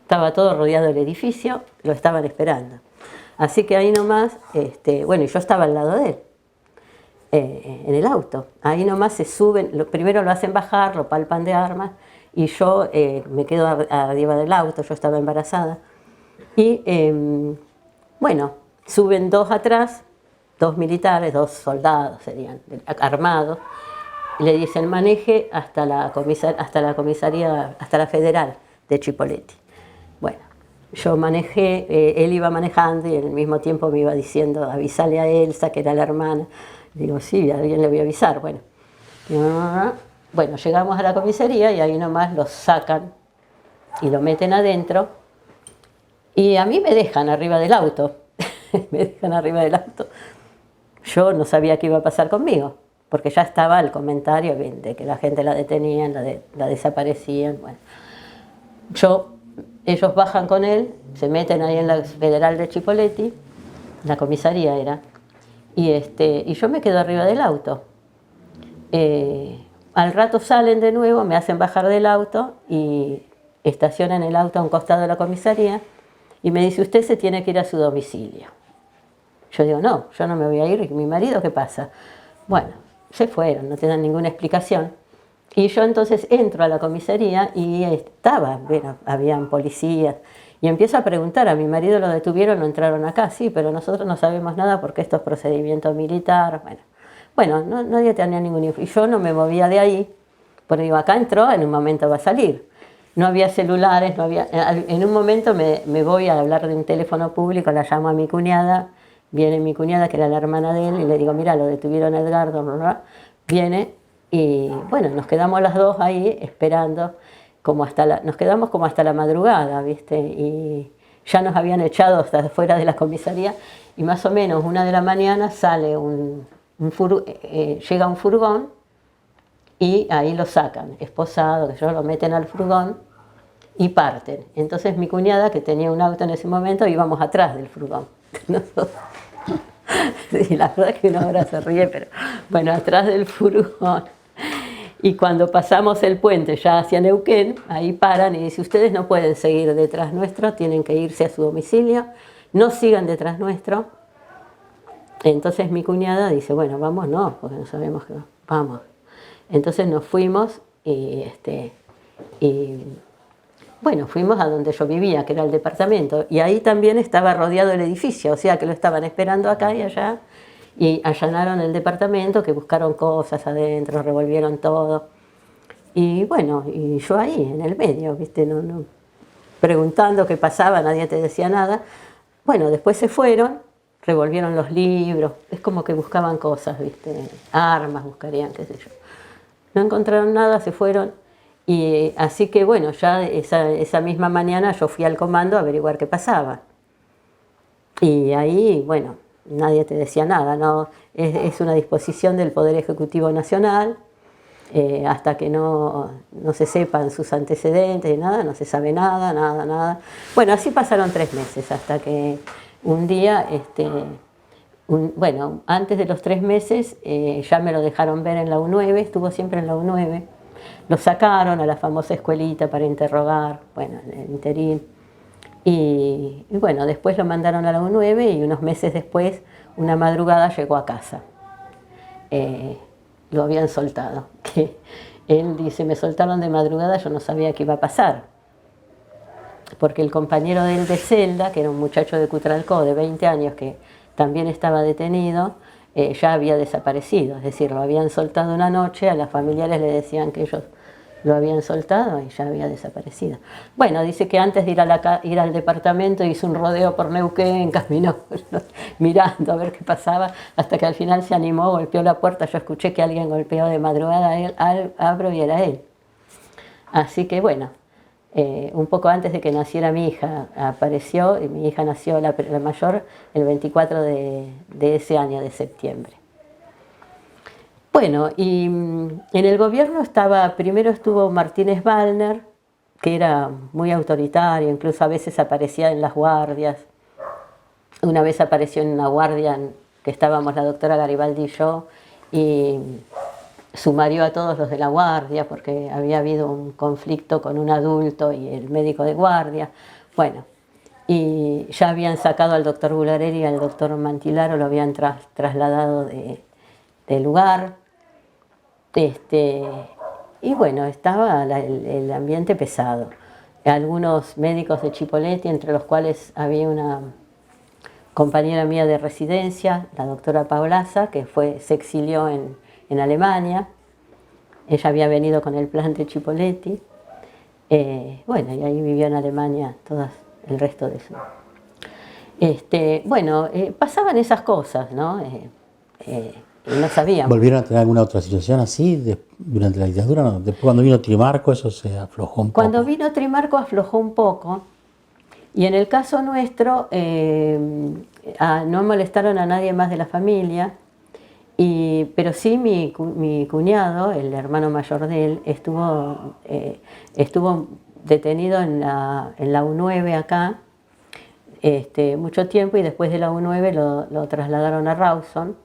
Estaba todo rodeado el edificio, lo estaban esperando. Así que ahí nomás, bueno, y yo estaba al lado de él, en el auto. Ahí nomás se suben, primero lo hacen bajar, lo palpan de armas y yo me quedo arriba del auto, yo estaba embarazada. Y bueno, suben dos atrás, dos militares, dos soldados serían, armados, y le dicen maneje hasta la comisaría, hasta la federal de Chipoleti. Bueno, yo manejé, él iba manejando y al mismo tiempo me iba diciendo, avísale a Elsa, que era la hermana. Digo, sí, a alguien le voy a avisar. Bueno, llegamos a la comisaría y ahí nomás los sacan y lo meten adentro. Y a mí me dejan arriba del auto. Me dejan arriba del auto. Yo no sabía qué iba a pasar conmigo, porque ya estaba el comentario de que la gente la detenían, la desaparecían. Bueno, ellos bajan con él, se meten ahí en la federal de Chipoleti, la comisaría era, y yo me quedo arriba del auto. Al rato salen de nuevo, me hacen bajar del auto y estacionan el auto a un costado de la comisaría y me dice, usted se tiene que ir a su domicilio. Yo digo, no, yo no me voy a ir, ¿y mi marido qué pasa? Bueno, se fueron, no tienen ninguna explicación. Y yo entonces entro a la comisaría y habían policías. Y empiezo a preguntar, a mi marido lo detuvieron, no entraron acá, sí, pero nosotros no sabemos nada porque esto es procedimiento militar. Bueno, nadie tenía ningún información. Y yo no me movía de ahí, porque digo, acá entró, en un momento va a salir. No había celulares, en un momento me voy a hablar de un teléfono público, la llamo a mi cuñada, viene mi cuñada, que era la hermana de él, y le digo, mira, lo detuvieron a Edgardo, viene, y bueno, nos quedamos las dos ahí esperando, nos quedamos como hasta la madrugada, ¿viste? Y ya nos habían echado hasta afuera de la comisaría, y más o menos 1 de la mañana sale llega un furgón, y ahí lo sacan, esposado, que lo meten al furgón, y parten. Entonces mi cuñada, que tenía un auto en ese momento, íbamos atrás del furgón. Sí, la verdad es que uno ahora se ríe, pero bueno, atrás del furgón. Y cuando pasamos el puente ya hacia Neuquén, ahí paran y dicen, ustedes no pueden seguir detrás nuestro, tienen que irse a su domicilio, no sigan detrás nuestro. Entonces mi cuñada dice, bueno, vamos, no, porque no sabemos que vamos. Entonces nos fuimos y bueno, fuimos a donde yo vivía, que era el departamento, y ahí también estaba rodeado el edificio, o sea que lo estaban esperando acá y allá, y allanaron el departamento, que buscaron cosas adentro, revolvieron todo. Y bueno, y yo ahí, en el medio, ¿viste? Preguntando qué pasaba, nadie te decía nada. Bueno, después se fueron, revolvieron los libros, es como que buscaban cosas, ¿viste? Armas buscarían, qué sé yo. No encontraron nada, se fueron. Y así que bueno, ya esa misma mañana yo fui al comando a averiguar qué pasaba. Y ahí, bueno, nadie te decía nada, ¿no? Es una disposición del Poder Ejecutivo Nacional, hasta que no se sepan sus antecedentes y nada, no se sabe nada. Bueno, así pasaron 3 meses, hasta que un día, bueno, antes de los 3 meses ya me lo dejaron ver en la U9, estuvo siempre en la U9. Lo sacaron a la famosa escuelita para interrogar, bueno, en el interín. Y bueno, después lo mandaron a la U9 y unos meses después, una madrugada, llegó a casa. Lo habían soltado. Que él dice, me soltaron de madrugada, yo no sabía qué iba a pasar. Porque el compañero de él de celda, que era un muchacho de Cutralcó de 20 años, que también estaba detenido, ya había desaparecido. Es decir, lo habían soltado una noche, a las familiares le decían que ellos lo habían soltado y ya había desaparecido. Bueno, dice que antes de ir al departamento hizo un rodeo por Neuquén, caminó mirando a ver qué pasaba, hasta que al final se animó, golpeó la puerta. Yo escuché que alguien golpeó de madrugada a él, abro y era él. Así que bueno, un poco antes de que naciera mi hija apareció, y mi hija nació, la mayor, el 24 de ese año, de septiembre. Bueno, y en el gobierno primero estuvo Martínez Wallner, que era muy autoritario, incluso a veces aparecía en las guardias. Una vez apareció en una guardia que estábamos la doctora Garibaldi y yo, y sumarió a todos los de la guardia porque había habido un conflicto con un adulto y el médico de guardia. Bueno, y ya habían sacado al doctor Bularelli y al doctor Mantilaro, lo habían trasladado del lugar. Y bueno, estaba el ambiente pesado. algunos médicos de Chipoleti, entre los cuales había una compañera mía de residencia, la doctora Paulaza, que se exilió en Alemania. Ella había venido con el plan de Chipoleti. Bueno, y ahí vivió en Alemania el resto de eso. Bueno, pasaban esas cosas, ¿no? Y no sabíamos. ¿Volvieron a tener alguna otra situación así durante la dictadura? ¿No? Después, cuando vino Trimarco, eso se aflojó un poco. Cuando vino Trimarco aflojó un poco. Y en el caso nuestro, no molestaron a nadie más de la familia, pero sí mi cuñado, el hermano mayor de él, estuvo detenido en la U9 acá mucho tiempo, y después de la U9 lo trasladaron a Rawson.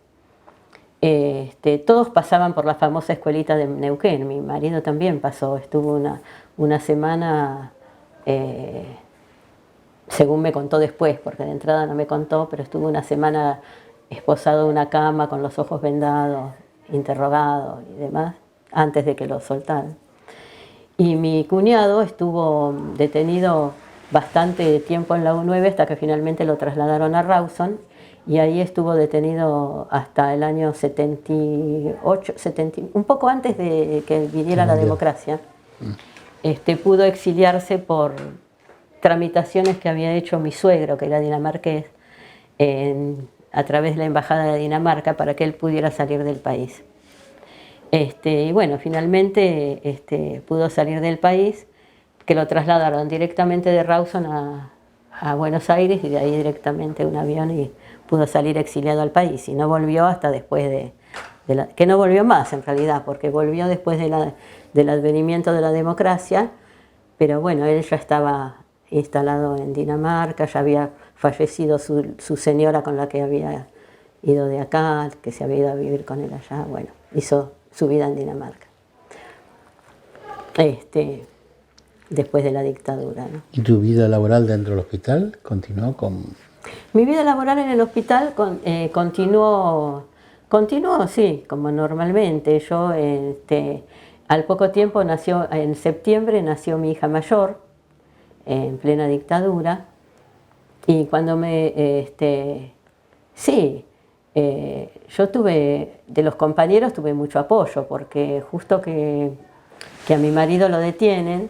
Todos pasaban por la famosa escuelita de Neuquén. Mi marido también pasó, estuvo una semana, según me contó después, porque de entrada no me contó, pero estuvo una semana esposado en una cama con los ojos vendados, interrogado y demás, antes de que lo soltaran. Y mi cuñado estuvo detenido bastante tiempo en la U9 hasta que finalmente lo trasladaron a Rawson, y ahí estuvo detenido hasta el año 78, un poco antes de que viniera la democracia. Pudo exiliarse por tramitaciones que había hecho mi suegro, que era dinamarqués, a través de la Embajada de Dinamarca, para que él pudiera salir del país. Y bueno, finalmente pudo salir del país, que lo trasladaron directamente de Rawson a Buenos Aires, y de ahí directamente un avión, y pudo salir exiliado al país. Y no volvió hasta después que no volvió más en realidad, porque volvió después del advenimiento de la democracia, pero bueno, él ya estaba instalado en Dinamarca, ya había fallecido su señora con la que había ido de acá, que se había ido a vivir con él allá. Bueno, hizo su vida en Dinamarca, después de la dictadura, ¿no? ¿Y tu vida laboral dentro del hospital continuó con...? Mi vida laboral en el hospital continuó, sí, como normalmente. Yo, al poco tiempo en septiembre nació mi hija mayor, en plena dictadura, y cuando yo de los compañeros tuve mucho apoyo, porque justo que a mi marido lo detienen,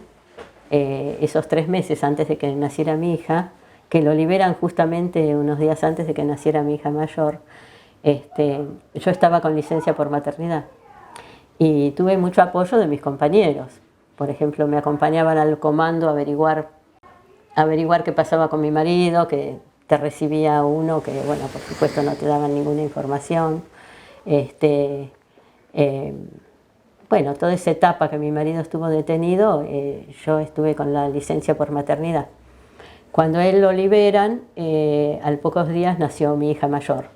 esos 3 meses antes de que naciera mi hija, que lo liberan justamente unos días antes de que naciera mi hija mayor, yo estaba con licencia por maternidad, y tuve mucho apoyo de mis compañeros. Por ejemplo, me acompañaban al comando a averiguar qué pasaba con mi marido, que te recibía uno que, bueno, por supuesto no te daban ninguna información. Bueno, toda esa etapa que mi marido estuvo detenido, yo estuve con la licencia por maternidad. Cuando él lo liberan, al pocos días nació mi hija mayor.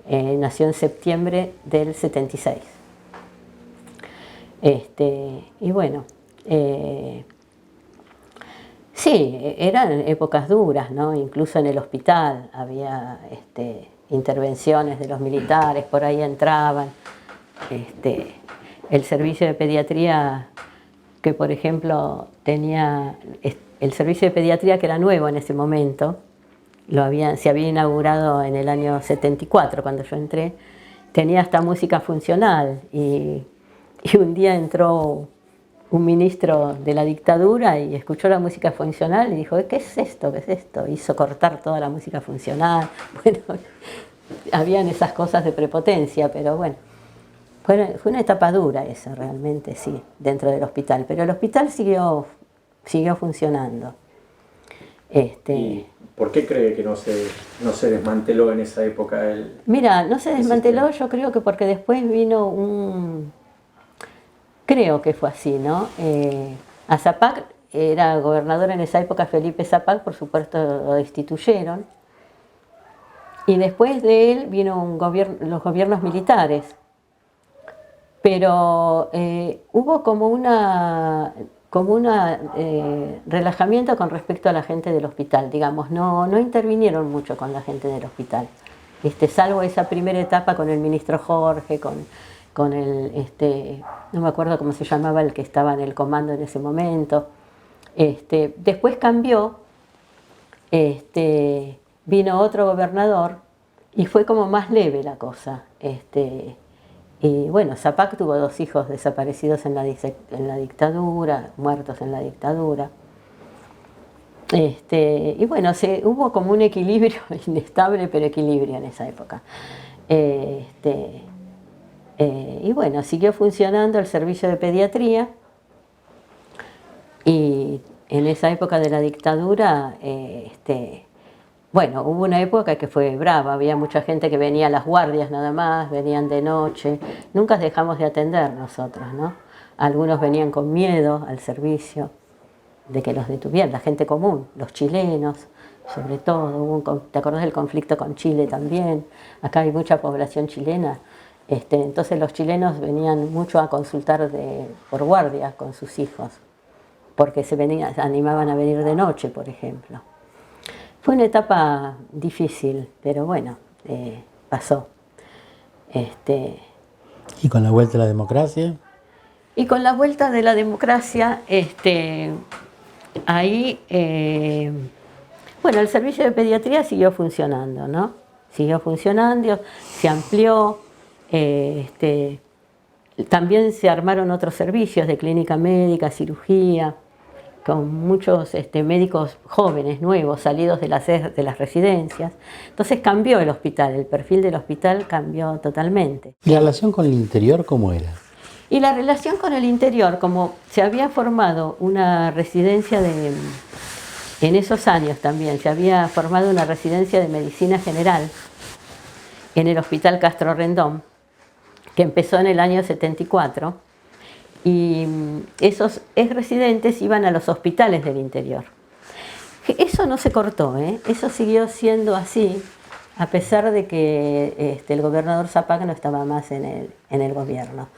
Nació en septiembre del 76. Y bueno, sí, eran épocas duras, ¿no? Incluso en el hospital había intervenciones de los militares, por ahí entraban. El servicio de pediatría, que por ejemplo tenía, el servicio de pediatría, que era nuevo en ese momento, se había inaugurado en el año 74 cuando yo entré, tenía hasta música funcional, y un día entró un ministro de la dictadura y escuchó la música funcional y dijo: ¿qué es esto? ¿Qué es esto? Hizo cortar toda la música funcional. Bueno, habían esas cosas de prepotencia, pero bueno, fue una etapa dura esa, realmente, sí, dentro del hospital, pero el hospital siguió funcionando. ¿Y por qué cree que no se desmanteló en esa época Mira, no se desmanteló, yo creo que porque después vino creo que fue así, ¿no? A Zapac, era gobernador en esa época Felipe Zapac, por supuesto lo destituyeron, y después de él vino los gobiernos militares, pero hubo como un relajamiento con respecto a la gente del hospital, digamos, no intervinieron mucho con la gente del hospital, salvo esa primera etapa con el ministro Jorge, con el, no me acuerdo cómo se llamaba el que estaba en el comando en ese momento, Después cambió, vino otro gobernador y fue como más leve la cosa. Y bueno, Zapac tuvo 2 hijos desaparecidos en la dictadura, muertos en la dictadura. Y bueno, hubo como un equilibrio, inestable, pero equilibrio en esa época. Y bueno, siguió funcionando el servicio de pediatría y en esa época de la dictadura, bueno, hubo una época que fue brava, había mucha gente que venía a las guardias nada más, venían de noche, nunca dejamos de atender nosotros, ¿no? Algunos venían con miedo al servicio de que los detuvieran, la gente común, los chilenos, sobre todo, ¿te acordás del conflicto con Chile también? Acá hay mucha población chilena, entonces los chilenos venían mucho a consultar por guardia con sus hijos, porque se animaban a venir de noche, por ejemplo. Fue una etapa difícil, pero bueno, pasó. ¿Y con la vuelta a la democracia? Y con la vuelta de la democracia, ahí, bueno, el servicio de pediatría siguió funcionando, ¿no? Siguió funcionando, se amplió, también se armaron otros servicios de clínica médica, cirugía, con muchos médicos jóvenes, nuevos, salidos de las residencias. Entonces cambió el hospital, el perfil del hospital cambió totalmente. ¿Y la relación con el interior cómo era? Y la relación con el interior, como se había formado una residencia en esos años también, se había formado una residencia de medicina general en el Hospital Castro Rendón, que empezó en el año 74, y esos exresidentes iban a los hospitales del interior. Eso no se cortó, eso siguió siendo así, a pesar de que el gobernador Zapac no estaba más en el gobierno.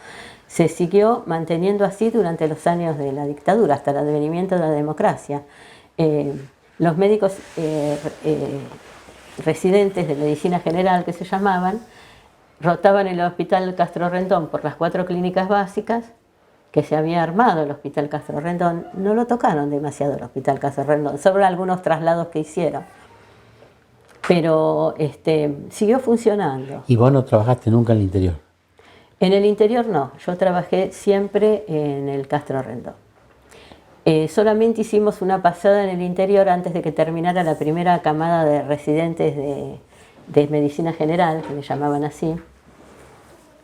Se siguió manteniendo así durante los años de la dictadura, hasta el advenimiento de la democracia. Los médicos residentes de medicina general, que se llamaban, rotaban en el Hospital Castro Rendón por las 4 clínicas básicas que se había armado el Hospital Castro Rendón. No lo tocaron demasiado el Hospital Castro Rendón, sobre algunos traslados que hicieron. Pero siguió funcionando. ¿Y vos no trabajaste nunca en el interior? En el interior no, yo trabajé siempre en el Castro Rendón. Solamente hicimos una pasada en el interior antes de que terminara la primera camada de residentes de medicina general, que le llamaban así,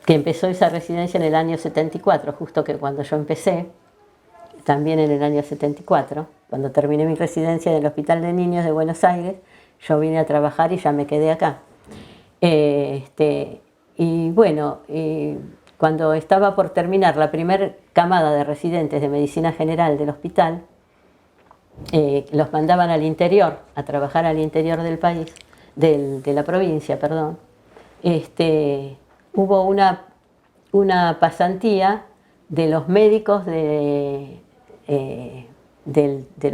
que empezó esa residencia en el año 74, justo que cuando yo empecé, también en el año 74, cuando terminé mi residencia en el Hospital de Niños de Buenos Aires, yo vine a trabajar y ya me quedé acá. Y bueno, cuando estaba por terminar la primera camada de residentes de medicina general del hospital, los mandaban al interior, a trabajar al interior del país, de la provincia, perdón. Hubo una pasantía de los médicos del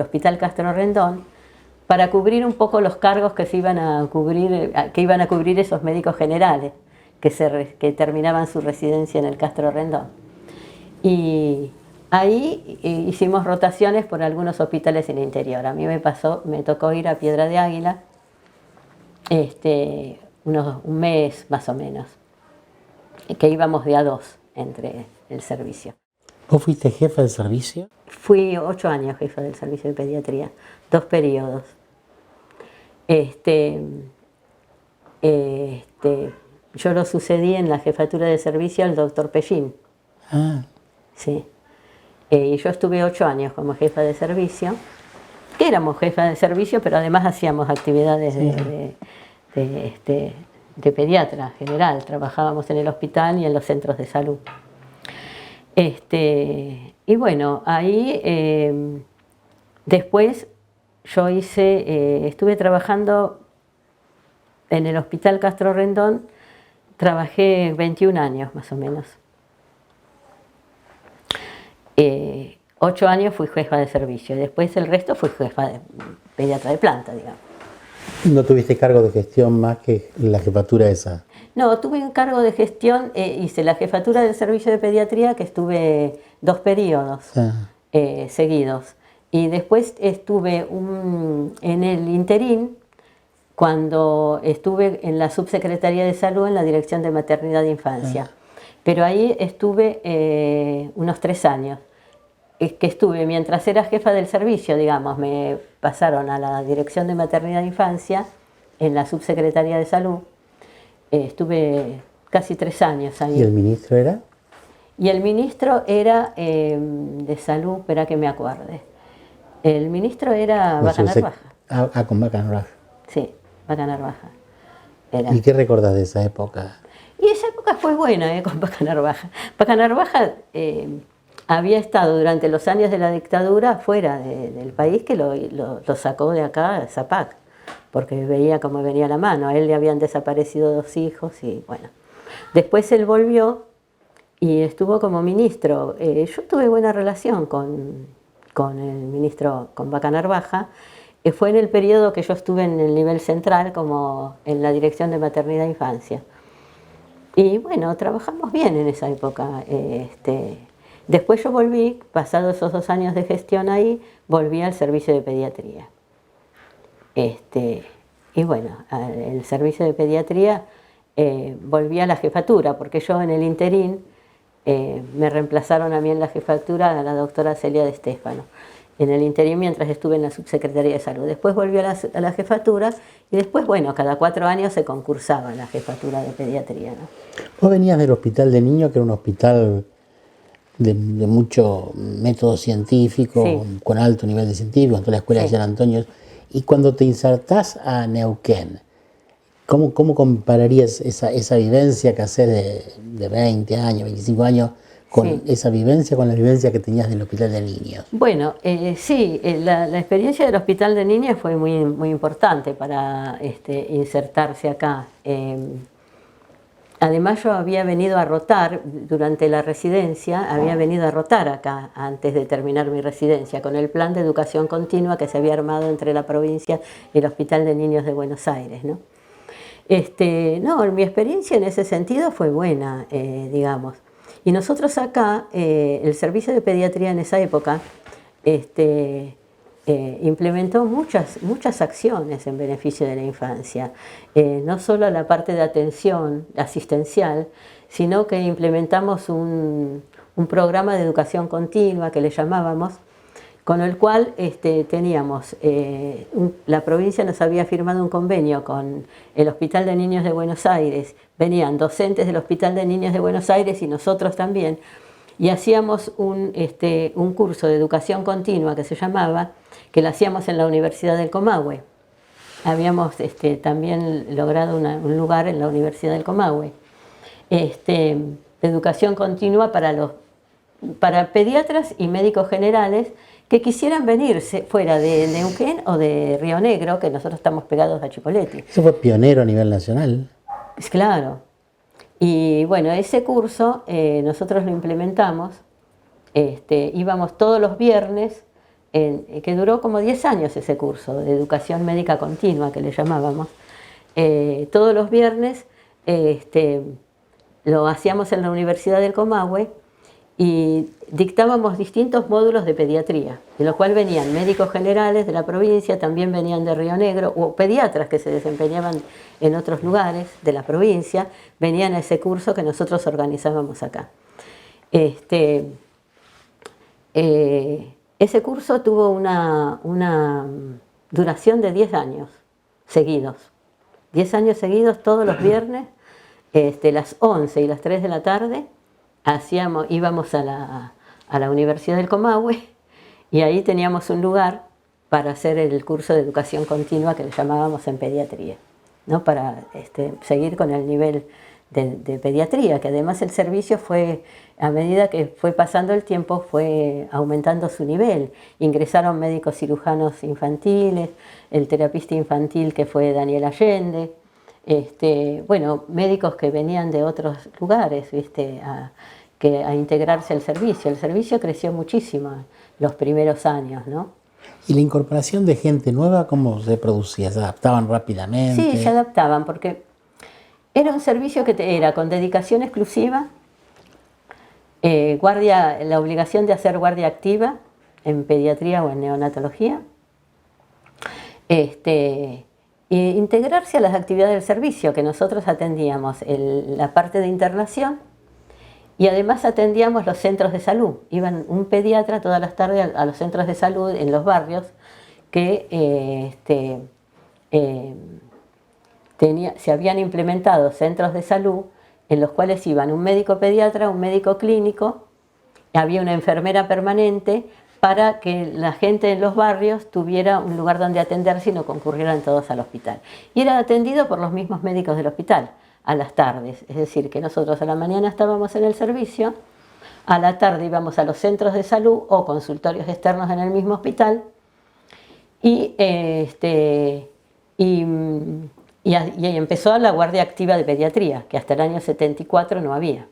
Hospital Castro Rendón para cubrir un poco los cargos que iban a cubrir esos médicos generales que terminaban su residencia en el Castro Rendón. Y ahí hicimos rotaciones por algunos hospitales en el interior. A mí me tocó ir a Piedra de Águila, un mes más o menos, que íbamos de a 2 entre el servicio. ¿Vos fuiste jefa del servicio? Fui 8 años jefa del servicio de pediatría, 2 periodos. Yo lo sucedí en la jefatura de servicio al doctor Pellín. Ah. Sí. Y yo estuve 8 años como jefa de servicio, que éramos jefa de servicio, pero además hacíamos actividades de pediatra general, trabajábamos en el hospital y en los centros de salud. Y bueno, ahí después yo estuve trabajando en el Hospital Castro Rendón, trabajé 21 años más o menos. 8 años fui jefa de servicio y después el resto fui jefa de pediatra de planta, digamos. ¿No tuviste cargo de gestión más que la jefatura esa? No, tuve un cargo de gestión, hice la jefatura del servicio de pediatría, que estuve 2 periodos seguidos. Y después estuve en el interín cuando estuve en la Subsecretaría de Salud en la Dirección de Maternidad e Infancia. Pero ahí estuve unos 3 años. Es que estuve mientras era jefa del servicio, digamos, me pasaron a la Dirección de Maternidad e Infancia en la Subsecretaría de Salud. Estuve casi 3 años ahí. ¿Y el ministro era? Y el ministro era de Salud, espera que me acuerde. El ministro era Vaca Narvaja. Con Vaca Narvaja. Sí, Vaca Narvaja. Era. ¿Y qué recordás de esa época? Y esa época fue buena con Vaca Narvaja. Vaca Narvaja había estado durante los años de la dictadura fuera del país, que lo sacó de acá Zapac, porque veía cómo venía la mano. A él le habían desaparecido 2 hijos y bueno. Después él volvió y estuvo como ministro. Yo tuve buena relación con el ministro, con Vaca Narvaja. Fue en el periodo que yo estuve en el nivel central, como en la Dirección de Maternidad e Infancia. Y bueno, trabajamos bien en esa época. Después yo volví, pasados esos 2 años de gestión ahí, volví al servicio de pediatría. Y bueno, el servicio de pediatría volví a la jefatura, porque yo en el interín me reemplazaron a mí en la jefatura a la doctora Celia de Estéfano. En el interín mientras estuve en la Subsecretaría de Salud. Después volví a la jefatura y después, bueno, cada 4 años se concursaba la jefatura de pediatría, ¿no? Vos venías del Hospital de Niños, que era un hospital de mucho método científico, Sí. con alto nivel de científico, en toda la escuela de Sí. San Antonio. Y cuando te insertás a Neuquén, ¿cómo compararías esa vivencia que haces de 20 años, 25 años, con Sí. esa vivencia, con la vivencia que tenías del Hospital de Niños? Bueno, sí, la experiencia del Hospital de Niños fue muy, muy importante para insertarse acá. Además yo había venido a rotar durante la residencia, había venido a rotar acá antes de terminar mi residencia con el plan de educación continua que se había armado entre la provincia y el Hospital de Niños de Buenos Aires, ¿no? No, mi experiencia en ese sentido fue buena, digamos. Y nosotros acá, el servicio de pediatría en esa época, implementó muchas acciones en beneficio de la infancia. No solo la parte de atención asistencial, sino que implementamos un programa de educación continua que le llamábamos, con el cual teníamos, la provincia nos había firmado un convenio con el Hospital de Niños de Buenos Aires, venían docentes del Hospital de Niños de Buenos Aires y nosotros también, y hacíamos un curso de educación continua que se llamaba, que lo hacíamos en la Universidad del Comahue. Habíamos también logrado un lugar en la Universidad del Comahue. De educación continua para pediatras y médicos generales que quisieran venirse fuera de Neuquén o de Río Negro, que nosotros estamos pegados a Chipoleti. Eso fue pionero a nivel nacional. Claro. Y bueno, ese curso nosotros lo implementamos, íbamos todos los viernes, que duró como 10 años ese curso de educación médica continua que le llamábamos. Todos los viernes lo hacíamos en la Universidad del Comahue y dictábamos distintos módulos de pediatría, de lo cual venían médicos generales de la provincia, también venían de Río Negro, o pediatras que se desempeñaban en otros lugares de la provincia, venían a ese curso que nosotros organizábamos acá. Ese curso tuvo una duración de 10 años seguidos. 10 años seguidos, todos los viernes, las 11 y las 3 de la tarde, íbamos a la Universidad del Comahue y ahí teníamos un lugar para hacer el curso de educación continua que le llamábamos en pediatría, ¿no? Para seguir con el nivel de pediatría, que además el servicio fue, a medida que fue pasando el tiempo, fue aumentando su nivel. Ingresaron médicos cirujanos infantiles, el terapista infantil que fue Daniel Allende, bueno, médicos que venían de otros lugares, a integrarse al servicio. El servicio creció muchísimo los primeros años, ¿no? ¿Y la incorporación de gente nueva cómo se producía? ¿Se adaptaban rápidamente? Sí, se adaptaban porque era un servicio que era con dedicación exclusiva, la obligación de hacer guardia activa en pediatría o en neonatología, e integrarse a las actividades del servicio, que nosotros atendíamos la parte de internación y además atendíamos los centros de salud. Iban un pediatra todas las tardes a los centros de salud en los barrios que se habían implementado centros de salud en los cuales iban un médico pediatra, un médico clínico, había una enfermera permanente para que la gente en los barrios tuviera un lugar donde atenderse y no concurrieran todos al hospital. Y era atendido por los mismos médicos del hospital a las tardes, es decir, que nosotros a la mañana estábamos en el servicio, a la tarde íbamos a los centros de salud o consultorios externos en el mismo hospital y empezó la guardia activa de pediatría, que hasta el año 74 no había.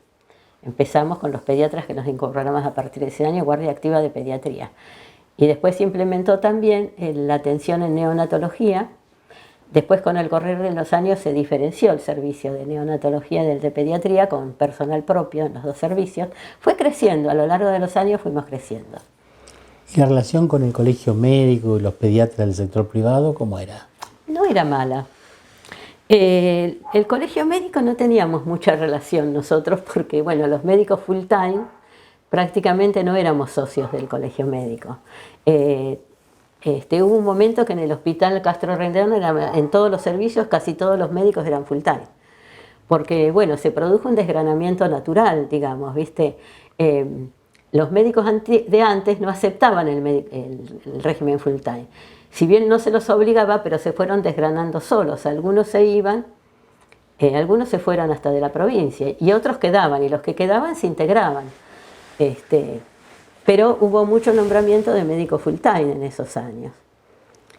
Empezamos con los pediatras que nos incorporamos a partir de ese año, guardia activa de pediatría. Y después se implementó también la atención en neonatología. Después, con el correr de los años, se diferenció el servicio de neonatología del de pediatría con personal propio en los dos servicios. Fue creciendo, a lo largo de los años fuimos creciendo. ¿Y la relación con el colegio médico y los pediatras del sector privado, cómo era? No era mala. El colegio médico no teníamos mucha relación nosotros porque, bueno, los médicos full time prácticamente no éramos socios del colegio médico. Hubo un momento que en el hospital Castro Rendón, en todos los servicios, casi todos los médicos eran full time. Porque, bueno, se produjo un desgranamiento natural, digamos, ¿viste? Los médicos de antes no aceptaban el régimen full time. Si bien no se los obligaba, pero se fueron desgranando solos. Algunos se iban, algunos se fueron hasta de la provincia y otros quedaban, y los que quedaban se integraban. Pero hubo mucho nombramiento de médico full time en esos años.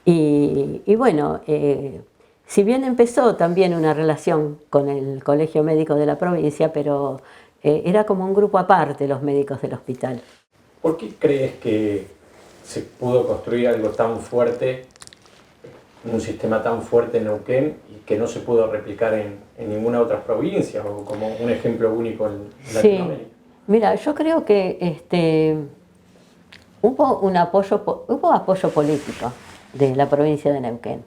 Y bueno, si bien empezó también una relación con el colegio médico de la provincia, pero era como un grupo aparte los médicos del hospital. ¿Por qué crees que se pudo construir algo tan fuerte, un sistema tan fuerte en Neuquén y que no se pudo replicar en ninguna otra provincia o como un ejemplo único en Latinoamérica? Sí. Mira, yo creo que hubo apoyo político de la provincia de Neuquén,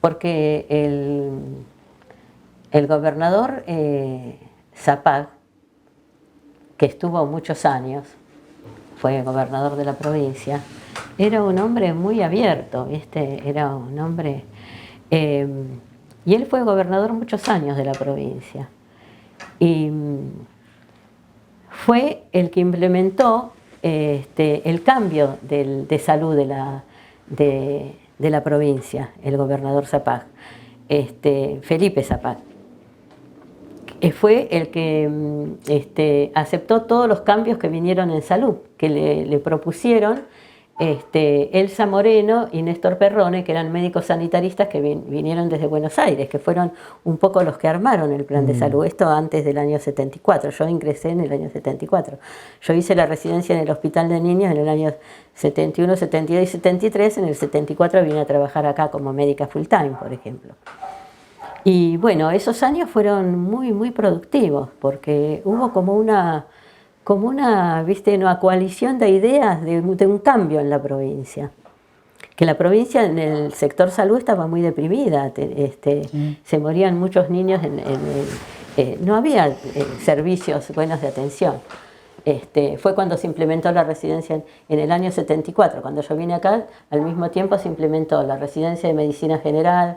porque el gobernador Zapag, que estuvo muchos años, fue gobernador de la provincia, era un hombre muy abierto, ¿viste? Era un hombre... y él fue gobernador muchos años de la provincia. Y fue el que implementó el cambio de salud de la provincia, el gobernador Zapag, Felipe Zapag. Fue el que aceptó todos los cambios que vinieron en salud, que le propusieron Elsa Moreno y Néstor Perrone, que eran médicos sanitaristas que vinieron desde Buenos Aires, que fueron un poco los que armaron el plan de salud, esto antes del año 74. Yo ingresé en el año 74. Yo hice la residencia en el Hospital de Niños en el año 71, 72 y 73. En el 74 vine a trabajar acá como médica full time, por ejemplo. Y bueno, esos años fueron muy, muy productivos, porque hubo como una ¿viste? Una coalición de ideas de un cambio en la provincia. Que la provincia en el sector salud estaba muy deprimida, se morían muchos niños, no había servicios buenos de atención. Fue cuando se implementó la residencia en el año 74, cuando yo vine acá, al mismo tiempo se implementó la residencia de medicina general,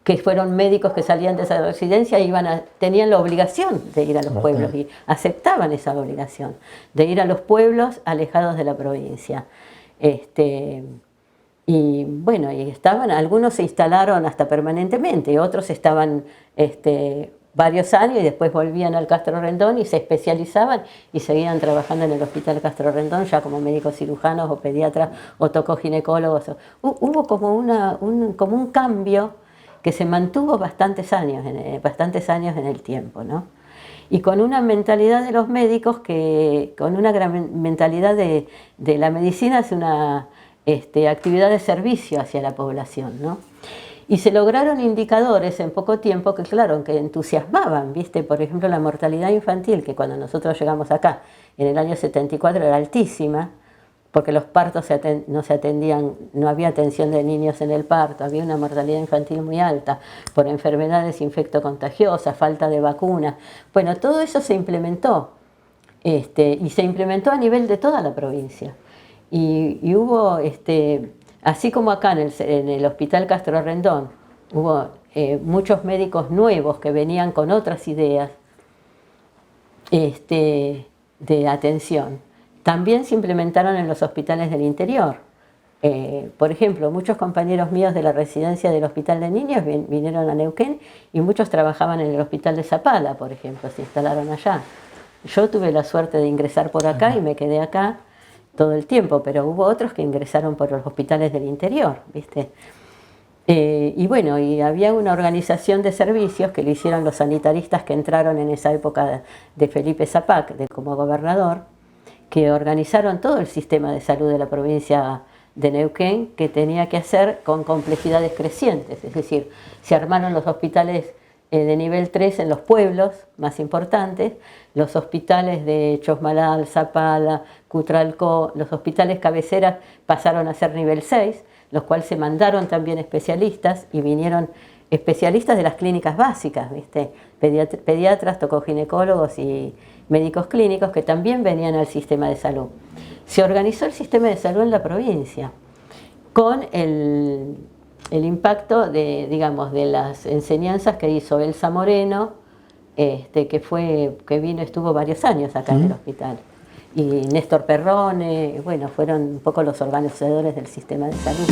que fueron médicos que salían de esa residencia y tenían la obligación de ir a los pueblos y aceptaban esa obligación de ir a los pueblos alejados de la provincia. Y bueno, algunos se instalaron hasta permanentemente, otros estaban varios años y después volvían al Castro Rendón y se especializaban y seguían trabajando en el Hospital Castro Rendón ya como médicos cirujanos o pediatras o tocoginecólogos. Hubo como un cambio que se mantuvo bastantes años en el tiempo, ¿no? Y con una mentalidad de los médicos, con una gran mentalidad de la medicina, es una actividad de servicio hacia la población, ¿no? Y se lograron indicadores en poco tiempo que, claro, que entusiasmaban, ¿viste? Por ejemplo, la mortalidad infantil, que cuando nosotros llegamos acá, en el año 74 era altísima, porque los partos no se atendían, no había atención de niños en el parto, había una mortalidad infantil muy alta por enfermedades infectocontagiosas, falta de vacunas. Bueno, todo eso se implementó, y se implementó a nivel de toda la provincia. Y hubo, así como acá en el Hospital Castro Rendón, hubo muchos médicos nuevos que venían con otras ideas de atención. También se implementaron en los hospitales del interior. Por ejemplo, muchos compañeros míos de la residencia del Hospital de Niños vinieron a Neuquén y muchos trabajaban en el Hospital de Zapala, por ejemplo, se instalaron allá. Yo tuve la suerte de ingresar por acá y me quedé acá todo el tiempo, pero hubo otros que ingresaron por los hospitales del interior, ¿viste? Y bueno, y había una organización de servicios que lo hicieron los sanitaristas que entraron en esa época de Felipe Zapac, como gobernador, que organizaron todo el sistema de salud de la provincia de Neuquén, que tenía que hacer con complejidades crecientes. Es decir, se armaron los hospitales de nivel 3 en los pueblos más importantes, los hospitales de Chosmalal, Zapala, Cutralcó, los hospitales cabeceras pasaron a ser nivel 6, los cuales se mandaron también especialistas y vinieron especialistas de las clínicas básicas, ¿viste? Pediatras, tocoginecólogos y médicos clínicos que también venían al sistema de salud. Se organizó el sistema de salud en la provincia con el impacto de las enseñanzas que hizo Elsa Moreno, que estuvo varios años acá en el hospital. Y Néstor Perrone, bueno, fueron un poco los organizadores del sistema de salud.